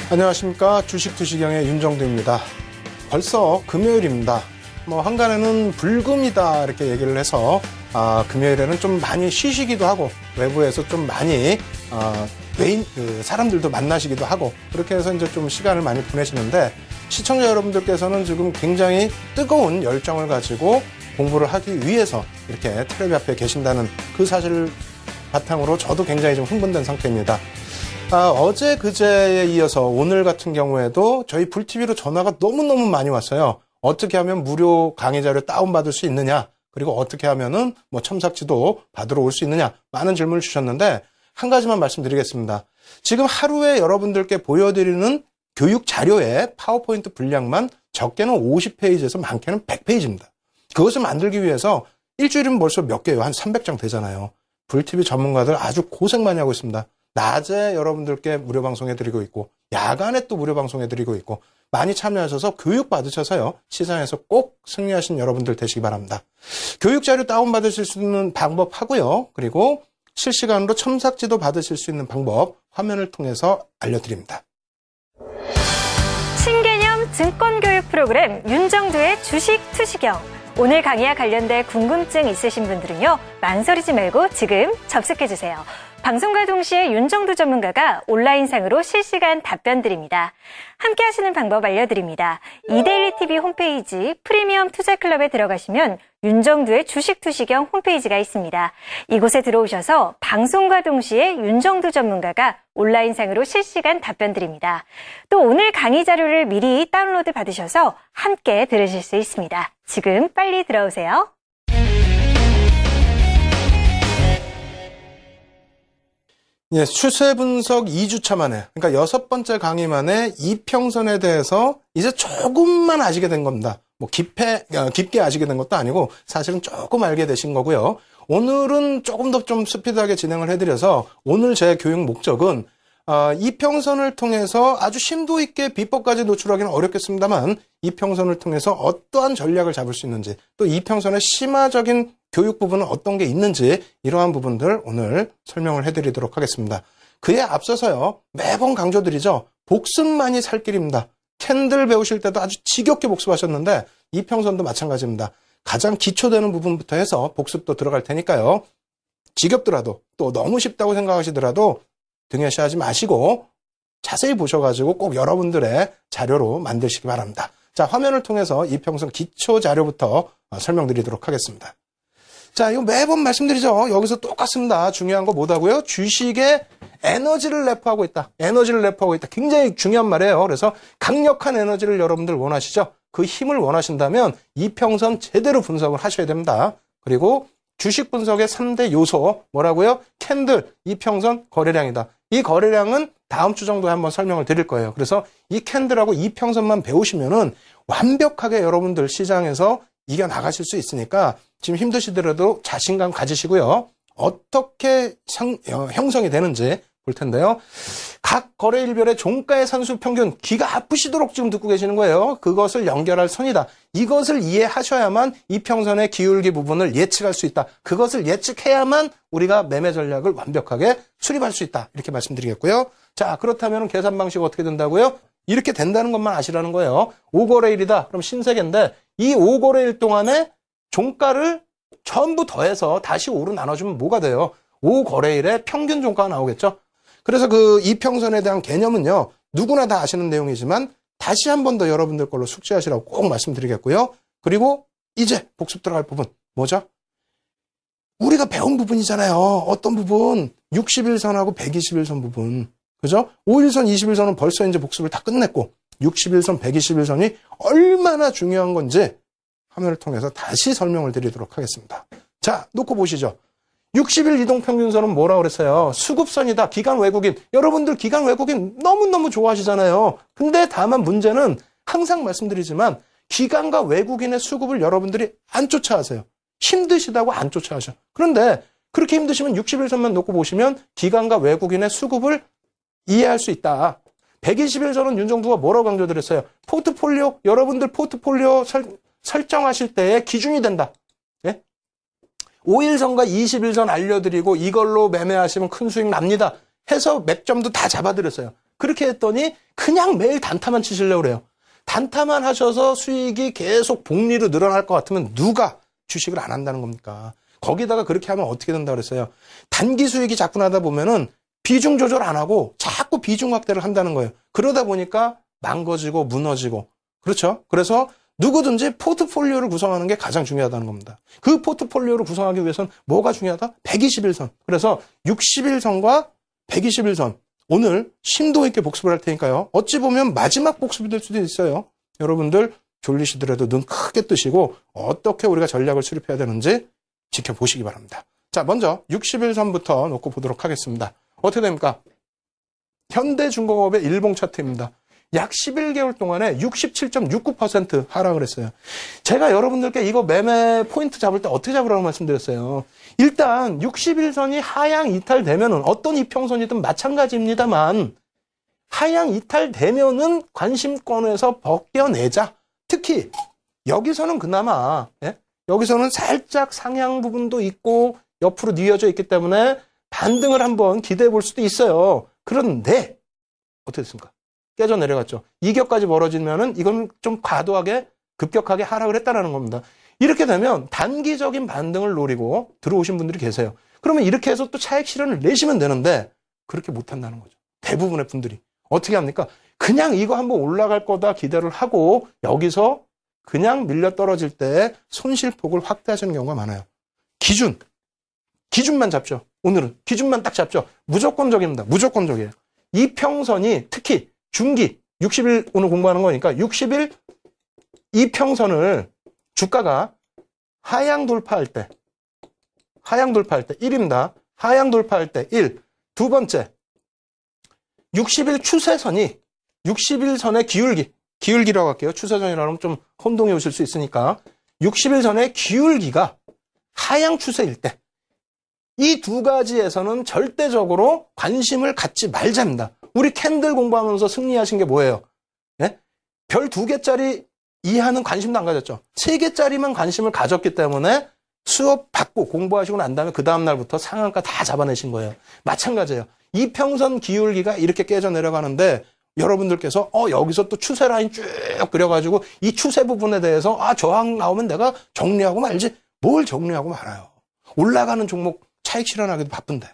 안녕하십니까. 주식투시경의 윤정두입니다. 벌써 금요일입니다. 한간에는 불금이다 이렇게 얘기를 해서 금요일에는 좀 많이 쉬시기도 하고 외부에서 좀 많이 사람들도 만나시기도 하고 그렇게 해서 이제 좀 시간을 많이 보내시는데 시청자 여러분들께서는 지금 굉장히 뜨거운 열정을 가지고 공부를 하기 위해서 이렇게 텔레비 앞에 계신다는 그 사실을 바탕으로 저도 굉장히 좀 흥분된 상태입니다. 어제 그제에 이어서 오늘 같은 경우에도 저희 불TV로 전화가 너무너무 많이 왔어요. 어떻게 하면 무료 강의 자료 다운받을 수 있느냐, 그리고 어떻게 하면은 첨삭지도 받으러 올 수 있느냐, 많은 질문을 주셨는데 한 가지만 말씀드리겠습니다. 지금 하루에 여러분들께 보여드리는 교육 자료의 파워포인트 분량만 적게는 50페이지에서 많게는 100페이지입니다. 그것을 만들기 위해서 일주일이면 벌써 몇 개예요? 한 300장 되잖아요. 불TV 전문가들 아주 고생 많이 하고 있습니다. 낮에 여러분들께 무료 방송해드리고 있고 야간에 또 무료 방송해드리고 있고 많이 참여하셔서 교육 받으셔서요. 시장에서 꼭 승리하신 여러분들 되시기 바랍니다. 교육 자료 다운받으실 수 있는 방법 하고요. 그리고 실시간으로 첨삭지도 받으실 수 있는 방법 화면을 통해서 알려드립니다. 신개념 증권교육 프로그램 윤정두의 주식투시경. 오늘 강의와 관련된 궁금증 있으신 분들은요. 망설이지 말고 지금 접속해주세요. 방송과 동시에 윤정두 전문가가 온라인상으로 실시간 답변 드립니다. 함께 하시는 방법 알려드립니다. 이데일리TV 홈페이지 프리미엄 투자클럽에 들어가시면 윤정두의 주식투시경 홈페이지가 있습니다. 이곳에 들어오셔서 방송과 동시에 윤정두 전문가가 온라인상으로 실시간 답변 드립니다. 또 오늘 강의 자료를 미리 다운로드 받으셔서 함께 들으실 수 있습니다. 지금 빨리 들어오세요. 예, 추세 분석 2주차 만에, 그러니까 6번째 강의 만에 이평선에 대해서 이제 조금만 아시게 된 겁니다. 깊게 아시게 된 것도 아니고 사실은 조금 알게 되신 거고요. 오늘은 조금 더 좀 스피드하게 진행을 해드려서 오늘 제 교육 목적은 이평선을 통해서 아주 심도 있게 비법까지 노출하기는 어렵겠습니다만 이평선을 통해서 어떠한 전략을 잡을 수 있는지 또 이평선의 심화적인 교육 부분은 어떤 게 있는지 이러한 부분들 오늘 설명을 해드리도록 하겠습니다. 그에 앞서서요. 매번 강조드리죠. 복습만이 살 길입니다. 캔들 배우실 때도 아주 지겹게 복습하셨는데 이평선도 마찬가지입니다. 가장 기초되는 부분부터 해서 복습도 들어갈 테니까요. 지겹더라도 또 너무 쉽다고 생각하시더라도 등에시하지 마시고 자세히 보셔가지고 꼭 여러분들의 자료로 만드시기 바랍니다. 자, 화면을 통해서 이평선 기초 자료부터 설명드리도록 하겠습니다. 자, 이거 매번 말씀드리죠. 여기서 똑같습니다. 중요한 거 뭐다고요? 주식에 에너지를 내포하고 있다. 에너지를 내포하고 있다. 굉장히 중요한 말이에요. 그래서 강력한 에너지를 여러분들 원하시죠? 그 힘을 원하신다면 이평선 제대로 분석을 하셔야 됩니다. 그리고 주식 분석의 3대 요소 뭐라고요? 캔들, 이평선, 거래량이다. 이 거래량은 다음 주 정도에 한번 설명을 드릴 거예요. 그래서 이 캔들하고 이평선만 배우시면은 완벽하게 여러분들 시장에서 이겨나가실 수 있으니까 지금 힘드시더라도 자신감 가지시고요. 어떻게 형성이 되는지 볼 텐데요. 각 거래일별의 종가의 산수 평균 귀가 아프시도록 지금 듣고 계시는 거예요. 그것을 연결할 선이다. 이것을 이해하셔야만 이평선의 기울기 부분을 예측할 수 있다. 그것을 예측해야만 우리가 매매 전략을 완벽하게 수립할 수 있다. 이렇게 말씀드리겠고요. 자, 그렇다면 계산 방식 어떻게 된다고요? 이렇게 된다는 것만 아시라는 거예요. 5거래일이다. 그럼 신세계인데 이 5거래일 동안에 종가를 전부 더해서 다시 5로 나눠주면 뭐가 돼요? 5거래일에 평균 종가가 나오겠죠? 그래서 그 이평선에 대한 개념은요. 누구나 다 아시는 내용이지만 다시 한 번 더 여러분들 걸로 숙지하시라고 꼭 말씀드리겠고요. 그리고 이제 복습 들어갈 부분 뭐죠? 우리가 배운 부분이잖아요. 어떤 부분? 60일선하고 120일선 부분. 그죠? 5일선, 20일선은 벌써 이제 복습을 다 끝냈고 60일선, 120일선이 얼마나 중요한 건지 화면을 통해서 다시 설명을 드리도록 하겠습니다. 자, 놓고 보시죠. 60일 이동평균선은 뭐라고 그랬어요? 수급선이다. 기관 외국인. 여러분들 기관 외국인 너무너무 좋아하시잖아요. 근데 다만 문제는 항상 말씀드리지만 기관과 외국인의 수급을 여러분들이 안 쫓아하세요. 힘드시다고 안 쫓아하셔. 그런데 그렇게 힘드시면 60일선만 놓고 보시면 기관과 외국인의 수급을 이해할 수 있다. 120일선은 윤정두가 뭐라고 강조드렸어요? 포트폴리오, 여러분들 포트폴리오 설정하실 때의 기준이 된다. 5일선과 20일선 알려드리고 이걸로 매매하시면 큰 수익 납니다. 해서 맥점도 다 잡아드렸어요. 그렇게 했더니 그냥 매일 단타만 치시려고 그래요. 단타만 하셔서 수익이 계속 복리로 늘어날 것 같으면 누가 주식을 안 한다는 겁니까? 거기다가 그렇게 하면 어떻게 된다 그랬어요? 단기 수익이 자꾸 나다 보면은 비중 조절 안 하고 자꾸 비중 확대를 한다는 거예요. 그러다 보니까 망가지고 무너지고. 그렇죠? 그래서 누구든지 포트폴리오를 구성하는 게 가장 중요하다는 겁니다. 그 포트폴리오를 구성하기 위해서는 뭐가 중요하다? 121선. 그래서 60일선과 121선. 오늘 심도 있게 복습을 할 테니까요. 어찌 보면 마지막 복습이 될 수도 있어요. 여러분들 졸리시더라도 눈 크게 뜨시고 어떻게 우리가 전략을 수립해야 되는지 지켜보시기 바랍니다. 자, 먼저 60일선부터 놓고 보도록 하겠습니다. 어떻게 됩니까? 현대중공업의 일봉 차트입니다. 약 11개월 동안에 67.69% 하락을 했어요. 제가 여러분들께 이거 매매 포인트 잡을 때 어떻게 잡으라고 말씀드렸어요. 일단 60일선이 하향 이탈되면은 어떤 이평선이든 마찬가지입니다만 하향 이탈되면은 관심권에서 벗겨내자. 특히 여기서는 그나마 여기서는 살짝 상향 부분도 있고 옆으로 뉘어져 있기 때문에 반등을 한번 기대해 볼 수도 있어요. 그런데 어떻게 됐습니까? 깨져 내려갔죠. 이격까지 벌어지면은 이건 좀 과도하게 급격하게 하락을 했다는 겁니다. 이렇게 되면 단기적인 반등을 노리고 들어오신 분들이 계세요. 그러면 이렇게 해서 또 차익 실현을 내시면 되는데 그렇게 못한다는 거죠. 대부분의 분들이. 어떻게 합니까? 그냥 이거 한번 올라갈 거다 기대를 하고 여기서 그냥 밀려 떨어질 때 손실폭을 확대하시는 경우가 많아요. 기준만 잡죠. 오늘은 기준만 딱 잡죠. 무조건적입니다. 무조건적이에요. 이평선이 특히 중기 60일 오늘 공부하는 거니까 60일 이평선을 주가가 하향 돌파할 때 1입니다. 하향 돌파할 때 1. 두 번째 60일 추세선이 60일선의 기울기라고 할게요. 추세선이라고 하면 좀 혼동이 오실 수 있으니까 60일선의 기울기가 하향 추세일 때 이 두 가지에서는 절대적으로 관심을 갖지 말자입니다. 우리 캔들 공부하면서 승리하신 게 뭐예요? 네? 별 2개짜리 이하는 관심도 안 가졌죠. 3개짜리만 관심을 가졌기 때문에 수업 받고 공부하시고 난 다음에 그 다음날부터 상한가 다 잡아내신 거예요. 마찬가지예요. 이평선 기울기가 이렇게 깨져 내려가는데 여러분들께서 여기서 또 추세 라인 쭉 그려가지고 이 추세 부분에 대해서 저항 나오면 내가 정리하고 말지. 뭘 정리하고 말아요. 올라가는 종목 차익 실현하기도 바쁜데.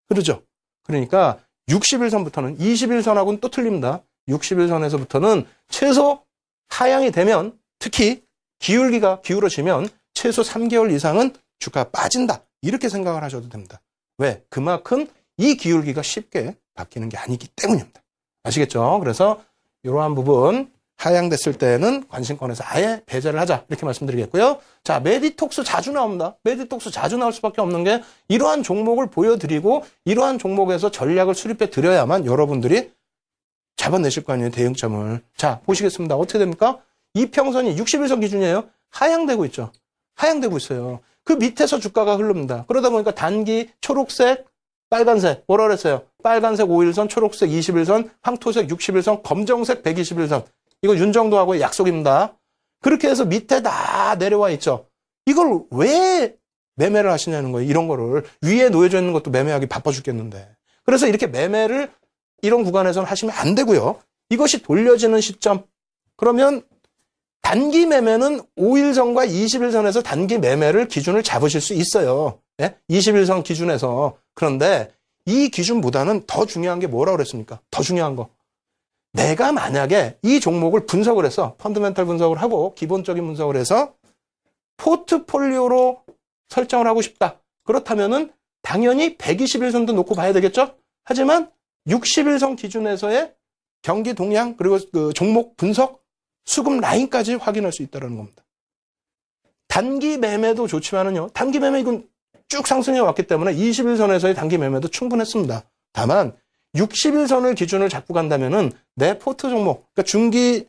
그러죠? 그러니까 60일선부터는 21선하고는 또 틀립니다. 60일선에서부터는 최소 하향이 되면 특히 기울기가 기울어지면 최소 3개월 이상은 주가가 빠진다. 이렇게 생각을 하셔도 됩니다. 왜? 그만큼 이 기울기가 쉽게 바뀌는 게 아니기 때문입니다. 아시겠죠? 그래서 이러한 부분 하향됐을 때는 관심권에서 아예 배제를 하자. 이렇게 말씀드리겠고요. 자, 메디톡스 자주 나옵니다. 메디톡스 자주 나올 수밖에 없는 게 이러한 종목을 보여드리고 이러한 종목에서 전략을 수립해 드려야만 여러분들이 잡아내실 거 아니에요. 대응점을. 자, 보시겠습니다. 어떻게 됩니까? 이평선이 60일선 기준이에요. 하향되고 있죠. 하향되고 있어요. 그 밑에서 주가가 흐릅니다. 그러다 보니까 단기 초록색, 빨간색, 뭐라 그랬어요? 빨간색 5일선, 초록색 20일선, 황토색 60일선, 검정색 121선. 이거 윤정도하고의 약속입니다. 그렇게 해서 밑에 다 내려와 있죠. 이걸 왜 매매를 하시냐는 거예요. 이런 거를. 위에 놓여져 있는 것도 매매하기 바빠 죽겠는데. 그래서 이렇게 매매를 이런 구간에서는 하시면 안 되고요. 이것이 돌려지는 시점. 그러면 단기 매매는 5일선과 20일선에서 단기 매매를 기준을 잡으실 수 있어요. 21선 기준에서. 그런데 이 기준보다는 더 중요한 게 뭐라고 그랬습니까? 더 중요한 거. 내가 만약에 이 종목을 분석을 해서 펀더멘탈 분석을 하고 기본적인 분석을 해서 포트폴리오로 설정을 하고 싶다. 그렇다면은 당연히 121선도 놓고 봐야 되겠죠? 하지만 60일선 기준에서의 경기 동향 그리고 그 종목 분석 수급 라인까지 확인할 수 있다는 겁니다. 단기 매매도 좋지만은요. 단기 매매 이건 쭉 상승해 왔기 때문에 21선에서의 단기 매매도 충분했습니다. 다만 60일선을 기준을 잡고 간다면은 내 포트 종목, 그러니까 중기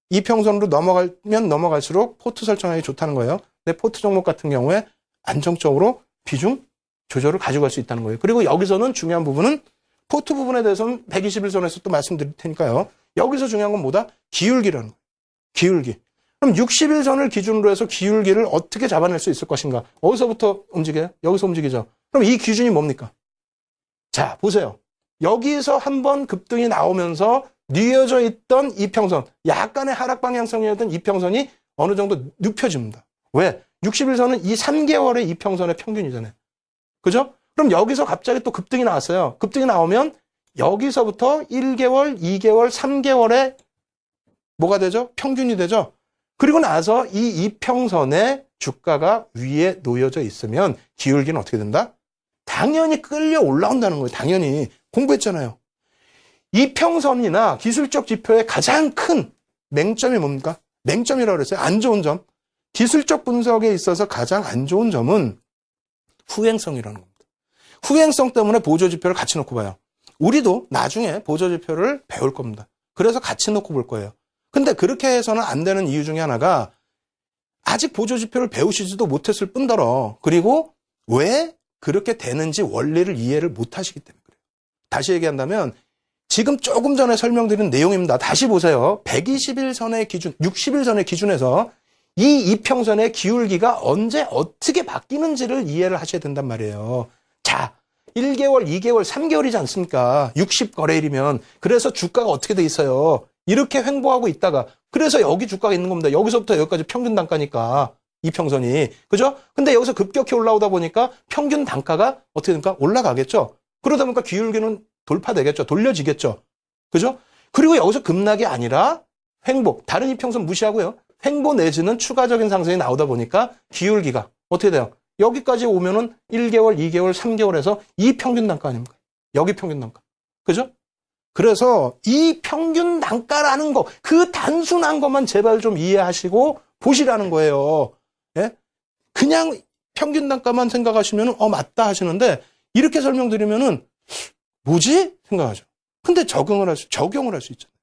이평선으로 넘어가면 넘어갈수록 포트 설정하기 좋다는 거예요. 내 포트 종목 같은 경우에 안정적으로 비중 조절을 가져갈 수 있다는 거예요. 그리고 여기서는 중요한 부분은 포트 부분에 대해서는 121선에서 또 말씀드릴 테니까요. 여기서 중요한 건 뭐다? 기울기라는 거예요. 기울기. 그럼 60일선을 기준으로 해서 기울기를 어떻게 잡아낼 수 있을 것인가? 어디서부터 움직여요? 여기서 움직이죠. 그럼 이 기준이 뭡니까? 자, 보세요. 여기서 한번 급등이 나오면서 뉘어져 있던 이평선, 약간의 하락 방향성이었던 이평선이 어느 정도 눕혀집니다. 왜? 60일선은 이 3개월의 이평선의 평균이잖아요. 그죠? 그럼 여기서 갑자기 또 급등이 나왔어요. 급등이 나오면 여기서부터 1개월, 2개월, 3개월의 뭐가 되죠? 평균이 되죠? 그리고 나서 이 이평선에 주가가 위에 놓여져 있으면 기울기는 어떻게 된다? 당연히 끌려 올라온다는 거예요. 당연히. 공부했잖아요. 이평선이나 기술적 지표의 가장 큰 맹점이 뭡니까? 맹점이라고 그랬어요. 안 좋은 점. 기술적 분석에 있어서 가장 안 좋은 점은 후행성이라는 겁니다. 후행성 때문에 보조지표를 같이 놓고 봐요. 우리도 나중에 보조지표를 배울 겁니다. 그래서 같이 놓고 볼 거예요. 근데 그렇게 해서는 안 되는 이유 중에 하나가 아직 보조지표를 배우시지도 못했을 뿐더러 그리고 왜 그렇게 되는지 원리를 이해를 못 하시기 때문에 그래요. 다시 얘기한다면 지금 조금 전에 설명드린 내용입니다. 다시 보세요. 120일선의 기준, 60일선의 기준에서 이 이평선의 기울기가 언제 어떻게 바뀌는지를 이해를 하셔야 된단 말이에요. 자, 1개월, 2개월, 3개월이지 않습니까? 60거래일이면. 그래서 주가가 어떻게 돼 있어요? 이렇게 횡보하고 있다가 그래서 여기 주가가 있는 겁니다. 여기서부터 여기까지 평균 단가니까 이평선이. 그죠? 근데 여기서 급격히 올라오다 보니까 평균 단가가 어떻게 됩니까? 올라가겠죠? 그러다 보니까 기울기는 돌파되겠죠. 돌려지겠죠. 그죠? 그리고 여기서 급락이 아니라 횡보. 다른 이평선 무시하고요. 횡보 내지는 추가적인 상승이 나오다 보니까 기울기가 어떻게 돼요? 여기까지 오면은 1개월, 2개월, 3개월에서 이 평균 단가 아닙니까? 여기 평균 단가. 그죠? 그래서 이 평균 단가라는 거, 그 단순한 것만 제발 좀 이해하시고 보시라는 거예요. 예? 그냥 평균 단가만 생각하시면은 맞다 하시는데 이렇게 설명드리면은 뭐지? 생각하죠. 근데 적용을 할 수 있잖아요.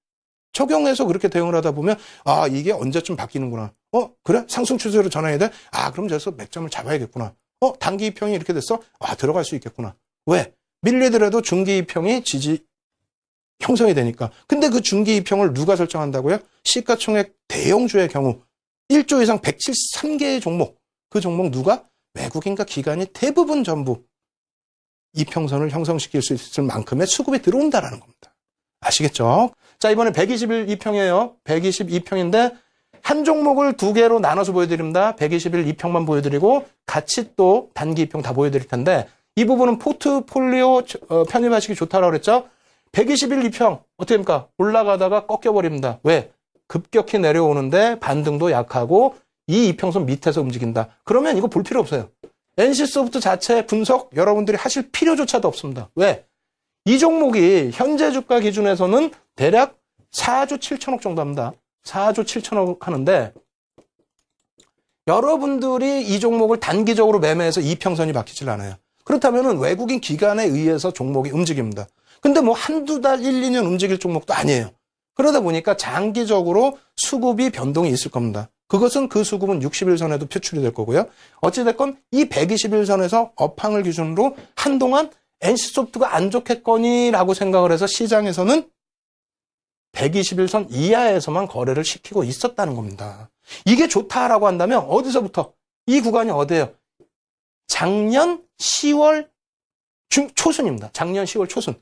적용해서 그렇게 대응을 하다 보면 이게 언제쯤 바뀌는구나. 그래? 상승 추세로 전환해야 돼? 그럼 저기서 맥점을 잡아야겠구나. 단기 이평이 이렇게 됐어? 들어갈 수 있겠구나. 왜? 밀리더라도 중기 이평이 지지 형성이 되니까. 근데 그 중기 이평을 누가 설정한다고요? 시가총액 대형주의 경우 1조 이상 173개의 종목. 그 종목 누가? 외국인과 기관이 대부분 전부 이평선을 형성시킬 수 있을 만큼의 수급이 들어온다라는 겁니다. 아시겠죠? 자, 이번에 120일 이평이에요. 122평인데 한 종목을 두 개로 나눠서 보여드립니다. 120일 이평만 보여드리고 같이 또 단기 이평 다 보여드릴 텐데 이 부분은 포트폴리오 편입하시기 좋다라고 그랬죠? 120일 이평 어떻게 됩니까? 올라가다가 꺾여버립니다. 왜? 급격히 내려오는데 반등도 약하고 이 이평선 밑에서 움직인다. 그러면 이거 볼 필요 없어요. NC소프트 자체 분석 여러분들이 하실 필요조차도 없습니다. 왜? 이 종목이 현재 주가 기준에서는 대략 4조 7천억 정도 합니다. 4조 7천억 하는데 여러분들이 이 종목을 단기적으로 매매해서 이평선이 바뀌질 않아요. 그렇다면 외국인 기관에 의해서 종목이 움직입니다. 근데 뭐 한두 달, 1, 2년 움직일 종목도 아니에요. 그러다 보니까 장기적으로 수급이 변동이 있을 겁니다. 그것은 그 수급은 60일선에도 표출이 될 거고요. 어찌됐건 이 120일선에서 업황을 기준으로 한동안 NC소프트가 안 좋겠거니라고 생각을 해서 시장에서는 120일선 이하에서만 거래를 시키고 있었다는 겁니다. 이게 좋다라고 한다면 어디서부터? 이 구간이 어디예요? 작년 10월 초순입니다. 작년 10월 초순.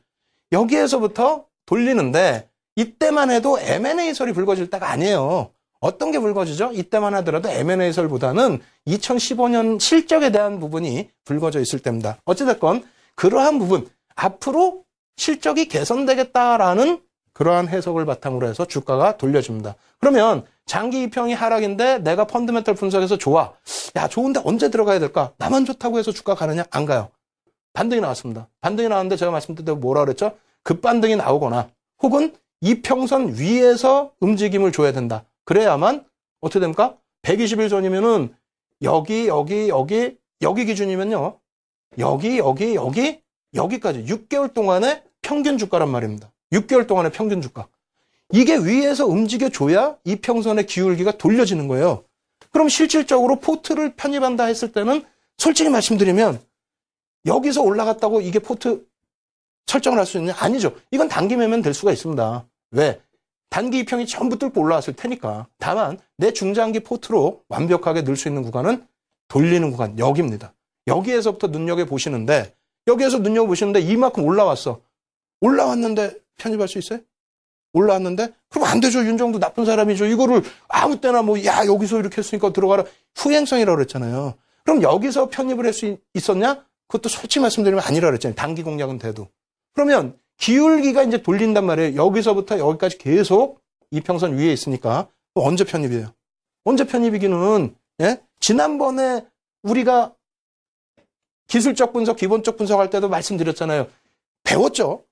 여기에서부터 돌리는데 이때만 해도 M&A설이 불거질 때가 아니에요. 어떤 게 불거지죠? 이때만 하더라도 M&A설보다는 2015년 실적에 대한 부분이 불거져 있을 때입니다. 어찌됐건 그러한 부분, 앞으로 실적이 개선되겠다라는 그러한 해석을 바탕으로 해서 주가가 돌려집니다. 그러면 장기 이평이 하락인데 내가 펀드멘털 분석해서 좋아. 야, 좋은데 언제 들어가야 될까? 나만 좋다고 해서 주가 가느냐? 안 가요. 반등이 나왔습니다. 반등이 나왔는데 제가 말씀드린 대로 뭐라 그랬죠? 급반등이 나오거나 혹은 이평선 위에서 움직임을 줘야 된다. 그래야만 어떻게 됩니까? 120일 전이면은 여기 기준이면요. 여기까지 6개월 동안의 평균 주가란 말입니다. 6개월 동안의 평균 주가. 이게 위에서 움직여줘야 이평선의 기울기가 돌려지는 거예요. 그럼 실질적으로 포트를 편입한다 했을 때는 솔직히 말씀드리면 여기서 올라갔다고 이게 포트 설정을 할 수 있느냐? 아니죠. 이건 단기 매매는 될 수가 있습니다. 왜? 단기 이평이 전부 뚫고 올라왔을 테니까. 다만 내 중장기 포트로 완벽하게 넣을 수 있는 구간은 돌리는 구간 여기입니다. 여기에서부터 눈여겨보시는데 여기에서 눈여겨보시는데 이만큼 올라왔어. 올라왔는데 편입할 수 있어요? 올라왔는데? 그럼 안 되죠. 윤정도 나쁜 사람이죠. 이거를 아무 때나 뭐, 야, 여기서 이렇게 했으니까 들어가라. 후행성이라고 그랬잖아요. 그럼 여기서 편입을 할 수 있었냐? 그것도 솔직히 말씀드리면 아니라 그랬잖아요. 단기 공략은 돼도. 그러면 기울기가 이제 돌린단 말이에요. 여기서부터 여기까지 계속 이평선 위에 있으니까 언제 편입이에요? 언제 편입이기는 예? 지난번에 우리가 기술적 분석, 기본적 분석할 때도 말씀드렸잖아요. 배웠죠?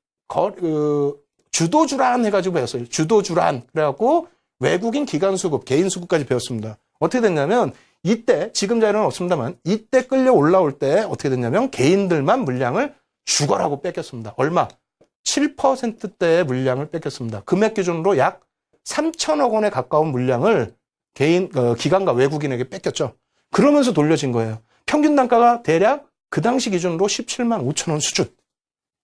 주도주란 해가지고 배웠어요. 주도주란. 그래갖고 외국인 기관 수급, 개인 수급까지 배웠습니다. 어떻게 됐냐면 이때, 지금 자료는 없습니다만 이때 끌려 올라올 때 어떻게 됐냐면 개인들만 물량을 죽어라고 뺏겼습니다. 얼마? 7%대의 물량을 뺏겼습니다. 금액 기준으로 약 3천억 원에 가까운 물량을 기관과 외국인에게 뺏겼죠. 그러면서 돌려진 거예요. 평균 단가가 대략 그 당시 기준으로 17만 5천 원 수준.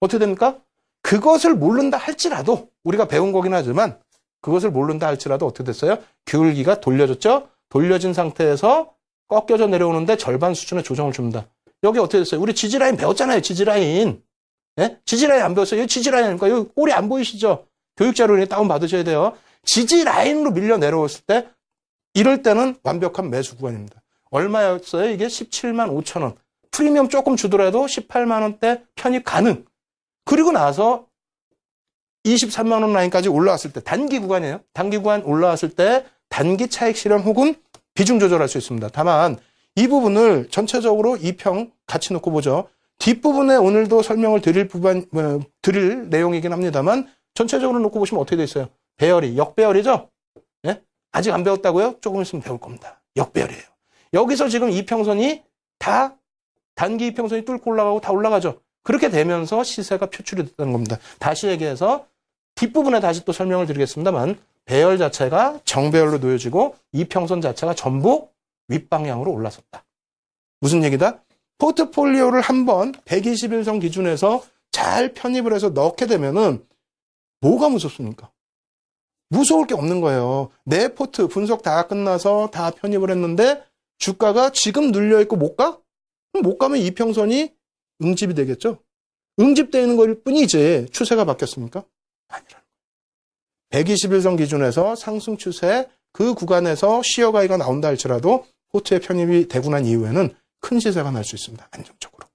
어떻게 됩니까? 그것을 모른다 할지라도 우리가 배운 거긴 하지만 그것을 모른다 할지라도 어떻게 됐어요? 기울기가 돌려졌죠? 돌려진 상태에서 꺾여져 내려오는데 절반 수준의 조정을 줍니다. 여기 어떻게 됐어요? 우리 지지라인 배웠잖아요. 지지라인. 예? 지지라인 안 배웠어요? 여기 지지라인이니까 여기 꼬리 안 보이시죠? 교육자료를 다운 받으셔야 돼요. 지지라인으로 밀려 내려왔을 때 이럴 때는 완벽한 매수 구간입니다. 얼마였어요? 이게 17만 5천 원. 프리미엄 조금 주더라도 18만 원대 편입 가능. 그리고 나서 23만 원 라인까지 올라왔을 때 단기 구간이에요. 단기 구간 올라왔을 때 단기 차익 실현 혹은 비중 조절할 수 있습니다. 다만 이 부분을 전체적으로 2평 같이 놓고 보죠. 뒷부분에 오늘도 설명을 드릴 내용이긴 합니다만 전체적으로 놓고 보시면 어떻게 돼 있어요? 배열이 역배열이죠? 예? 아직 안 배웠다고요? 조금 있으면 배울 겁니다. 역배열이에요. 여기서 지금 이평선이 다 단기 이평선이 뚫고 올라가고 다 올라가죠. 그렇게 되면서 시세가 표출이 됐다는 겁니다. 다시 얘기해서 뒷부분에 다시 또 설명을 드리겠습니다만 배열 자체가 정배열로 놓여지고 이평선 자체가 전부 윗방향으로 올라섰다. 무슨 얘기다? 포트폴리오를 한번 121선 기준에서 잘 편입을 해서 넣게 되면은 뭐가 무섭습니까? 무서울 게 없는 거예요. 내 포트 분석 다 끝나서 다 편입을 했는데 주가가 지금 눌려있고 못 가? 그럼 못 가면 이평선이 응집이 되겠죠? 응집되는 걸 뿐이지 추세가 바뀌었습니까? 아니라는 거예요. 121선 기준에서 상승 추세 그 구간에서 시어가이가 나온다 할지라도 포트에 편입이 되고 난 이후에는 큰 시세가 날 수 있습니다. 안정적으로.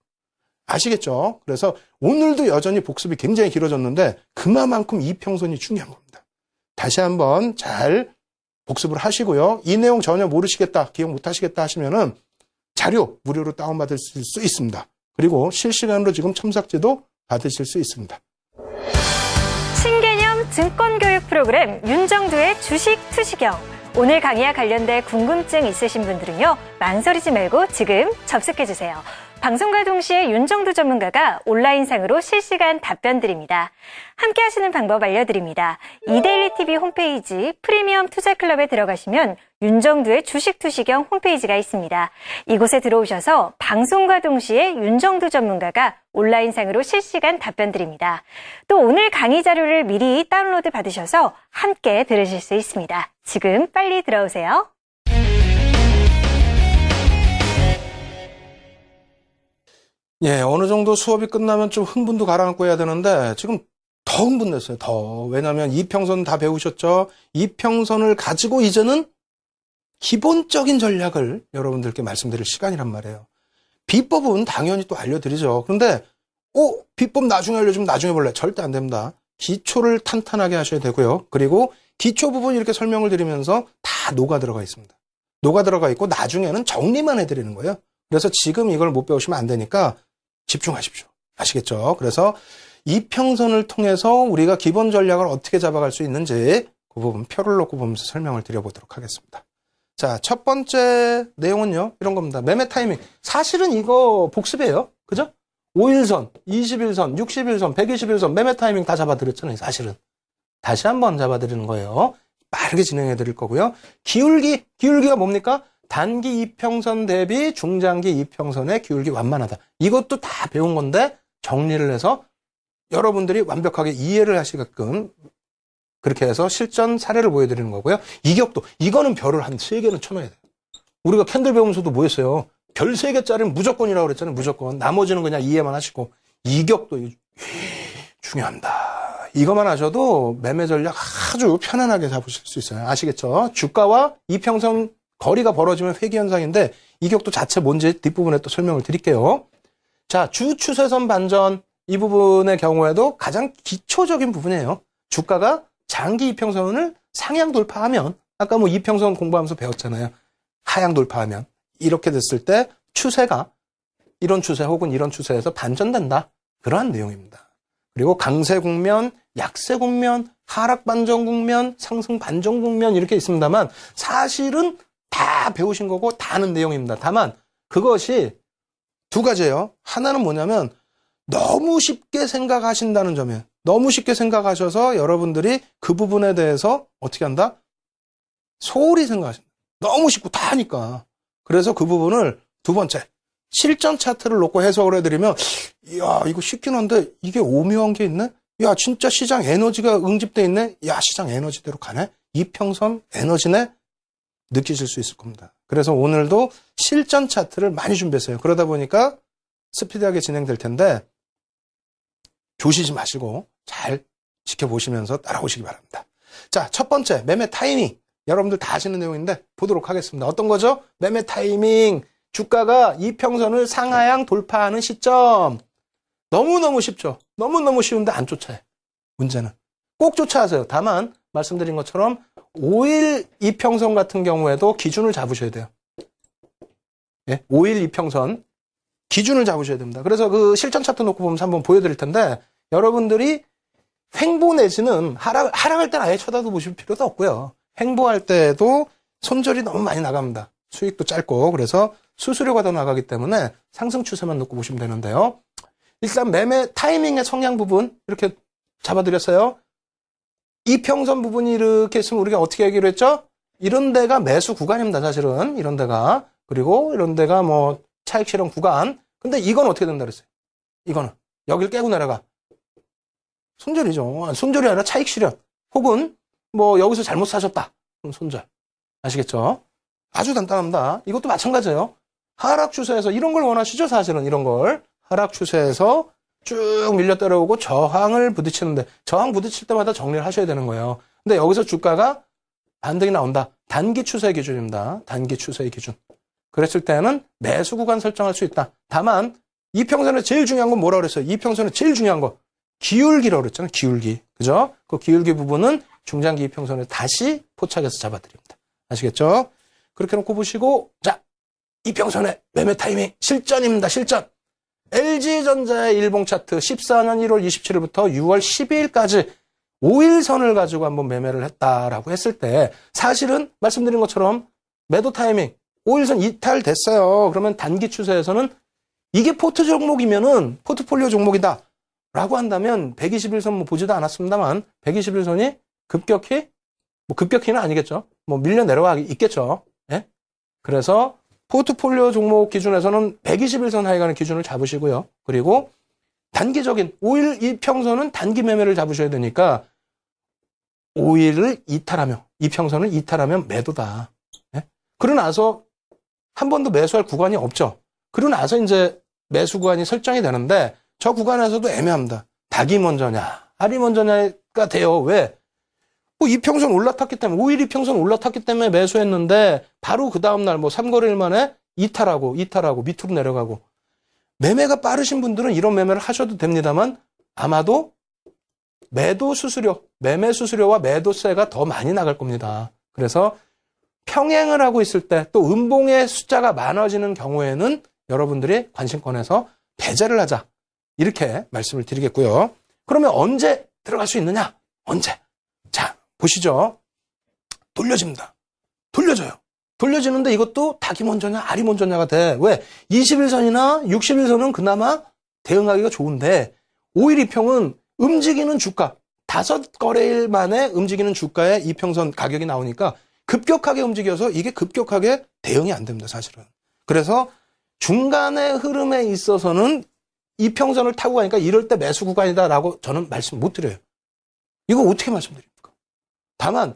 아시겠죠? 그래서 오늘도 여전히 복습이 굉장히 길어졌는데 그만큼 이평선이 중요한 겁니다. 다시 한번 잘 복습을 하시고요. 이 내용 전혀 모르시겠다, 기억 못 하시겠다 하시면은 자료 무료로 다운받을 수 있습니다. 그리고 실시간으로 지금 첨삭제도 받으실 수 있습니다. 신개념 증권교육 프로그램 윤정두의 주식 투시경. 오늘 강의와 관련된 궁금증 있으신 분들은요. 망설이지 말고 지금 접속해주세요. 방송과 동시에 윤정두 전문가가 온라인상으로 실시간 답변 드립니다. 함께 하시는 방법 알려드립니다. 이데일리TV 홈페이지 프리미엄 투자클럽에 들어가시면 윤정두의 주식 투시경 홈페이지가 있습니다. 이곳에 들어오셔서 방송과 동시에 윤정두 전문가가 온라인상으로 실시간 답변 드립니다. 또 오늘 강의 자료를 미리 다운로드 받으셔서 함께 들으실 수 있습니다. 지금 빨리 들어오세요. 예, 어느 정도 수업이 끝나면 좀 흥분도 가라앉고 해야 되는데 지금 더 흥분됐어요. 더. 왜냐하면 이평선 다 배우셨죠? 이평선을 가지고 이제는 기본적인 전략을 여러분들께 말씀드릴 시간이란 말이에요. 비법은 당연히 또 알려드리죠. 그런데 비법 나중에 알려주면 나중에 볼래? 절대 안 됩니다. 기초를 탄탄하게 하셔야 되고요. 그리고 기초 부분 이렇게 설명을 드리면서 다 녹아 들어가 있습니다. 녹아 들어가 있고 나중에는 정리만 해드리는 거예요. 그래서 지금 이걸 못 배우시면 안 되니까 집중하십시오. 아시겠죠? 그래서 이평선을 통해서 우리가 기본 전략을 어떻게 잡아갈 수 있는지 그 부분 표를 놓고 보면서 설명을 드려보도록 하겠습니다. 자, 첫 번째 내용은요. 이런 겁니다. 매매 타이밍. 사실은 이거 복습이에요. 그죠? 5일선, 21선, 61선, 121선 매매 타이밍 다 잡아드렸잖아요. 사실은. 다시 한번 잡아드리는 거예요. 빠르게 진행해 드릴 거고요. 기울기가 뭡니까? 단기 이평선 대비 중장기 이평선의 기울기 완만하다. 이것도 다 배운 건데 정리를 해서 여러분들이 완벽하게 이해를 하시게끔 그렇게 해서 실전 사례를 보여드리는 거고요. 이격도. 이거는 별을 한 3개는 쳐놔야 돼요. 우리가 캔들 배우면서도 뭐 했어요? 별 3개짜리는 무조건이라고 그랬잖아요. 무조건. 나머지는 그냥 이해만 하시고. 이격도. 중요합니다. 이것만 하셔도 매매 전략 아주 편안하게 잡으실 수 있어요. 아시겠죠? 주가와 이평선 거리가 벌어지면 회귀 현상인데 이 격도 자체 뭔지 뒷부분에 또 설명을 드릴게요. 자, 주 추세선 반전 이 부분의 경우에도 가장 기초적인 부분이에요. 주가가 장기 이평선을 상향 돌파하면 아까 뭐 이평선 공부하면서 배웠잖아요. 하향 돌파하면 이렇게 됐을 때 추세가 이런 추세 혹은 이런 추세에서 반전된다. 그러한 내용입니다. 그리고 강세 국면, 약세 국면, 하락 반전 국면, 상승 반전 국면 이렇게 있습니다만 사실은 다 배우신 거고 다 아는 내용입니다. 다만 그것이 두 가지예요. 하나는 뭐냐면 너무 쉽게 생각하신다는 점이에요. 너무 쉽게 생각하셔서 여러분들이 그 부분에 대해서 어떻게 한다? 소홀히 생각하신다. 너무 쉽고 다 하니까. 그래서 그 부분을 두 번째 실전 차트를 놓고 해석을 해드리면 이야 이거 쉽긴 한데 이게 오묘한 게 있네? 야 진짜 시장 에너지가 응집돼 있네? 야 시장 에너지대로 가네? 이평선 에너지네? 느끼실 수 있을 겁니다. 그래서 오늘도 실전 차트를 많이 준비했어요. 그러다 보니까 스피디하게 진행될 텐데 조시지 마시고 잘 지켜보시면서 따라오시기 바랍니다. 자, 첫 번째 매매 타이밍. 여러분들 다 아시는 내용인데 보도록 하겠습니다. 어떤 거죠? 매매 타이밍. 주가가 이평선을 상하향 돌파하는 시점. 너무너무 쉽죠? 너무너무 쉬운데 안 쫓아요. 문제는. 꼭 쫓아하세요. 다만 말씀드린 것처럼 5일 이평선 같은 경우에도 기준을 잡으셔야 돼요. 예? 5일 이평선 기준을 잡으셔야 됩니다. 그래서 그 실전 차트 놓고 보면서 한번 보여드릴 텐데 여러분들이 횡보 내지는 하락할 때는 아예 쳐다도 보실 필요도 없고요. 횡보할 때에도 손절이 너무 많이 나갑니다. 수익도 짧고 그래서 수수료가 더 나가기 때문에 상승 추세만 놓고 보시면 되는데요. 일단 매매 타이밍의 성향 부분 이렇게 잡아드렸어요. 이평선 부분이 이렇게 있으면 우리가 어떻게 하기로 했죠? 이런 데가 매수 구간입니다. 사실은 이런 데가. 그리고 이런 데가 뭐 차익 실현 구간. 근데 이건 어떻게 된다 그랬어요? 이거는 여길 깨고 내려가. 손절이죠. 손절이 아니라 차익 실현. 혹은 뭐 여기서 잘못 사셨다. 그럼 손절. 아시겠죠? 아주 간단합니다. 이것도 마찬가지예요. 하락 추세에서 이런 걸 원하시죠? 사실은 이런 걸. 하락 추세에서 쭉 밀려 따라오고 저항을 부딪히는데 저항 부딪힐 때마다 정리를 하셔야 되는 거예요. 근데 여기서 주가가 반등이 나온다. 단기 추세 기준입니다. 단기 추세 기준. 그랬을 때는 매수 구간 설정할 수 있다. 다만 이평선에 제일 중요한 건 뭐라 그랬어요? 이평선에 제일 중요한 거 기울기라고 그랬잖아요. 기울기. 그죠? 그 기울기 부분은 중장기 이평선에 다시 포착해서 잡아드립니다. 아시겠죠? 그렇게 놓고 보시고 자 이평선의 매매 타이밍 실전입니다. 실전. LG전자의 일봉 차트 14년 1월 27일부터 6월 12일까지 5일선을 가지고 한번 매매를 했다라고 했을 때 사실은 말씀드린 것처럼 매도 타이밍 5일선 이탈됐어요. 그러면 단기 추세에서는 이게 포트 종목이면은 포트폴리오 종목이다 라고 한다면 121선 뭐 보지도 않았습니다만 121선이 급격히 뭐 급격히는 아니겠죠. 뭐 밀려 내려가 있겠죠. 예? 그래서 포트폴리오 종목 기준에서는 121선 하에 기준을 잡으시고요. 그리고 단기적인 5일 이평선은 단기 매매를 잡으셔야 되니까 5일을 이탈하며 이평선을 이탈하면 매도다. 예? 그러고 나서 한 번도 매수할 구간이 없죠. 그러고 나서 이제 매수 구간이 설정이 되는데 저 구간에서도 애매합니다. 닭이 먼저냐 알이 먼저냐가 돼요. 왜? 뭐 이평선 올라탔기 때문에 5일 이평선 올라탔기 때문에 매수했는데 바로 그 다음날 뭐 3거래일 만에 이탈하고 밑으로 내려가고 매매가 빠르신 분들은 이런 매매를 하셔도 됩니다만 아마도 매도 수수료, 매매 수수료와 매도세가 더 많이 나갈 겁니다. 그래서 평행을 하고 있을 때 또 음봉의 숫자가 많아지는 경우에는 여러분들이 관심권에서 배제를 하자 이렇게 말씀을 드리겠고요. 그러면 언제 들어갈 수 있느냐? 언제? 자 보시죠. 돌려집니다. 돌려져요. 돌려지는데 이것도 닭이 먼저냐 알이 먼저냐가 돼. 왜? 21선이나 61선은 그나마 대응하기가 좋은데 5일 이평은 움직이는 주가 5거래일 만에 움직이는 주가에 이평선 가격이 나오니까 급격하게 움직여서 이게 급격하게 대응이 안 됩니다. 사실은. 그래서 중간의 흐름에 있어서는 이평선을 타고 가니까 이럴 때 매수 구간이다라고 저는 말씀 못 드려요. 이거 어떻게 말씀드립니까? 다만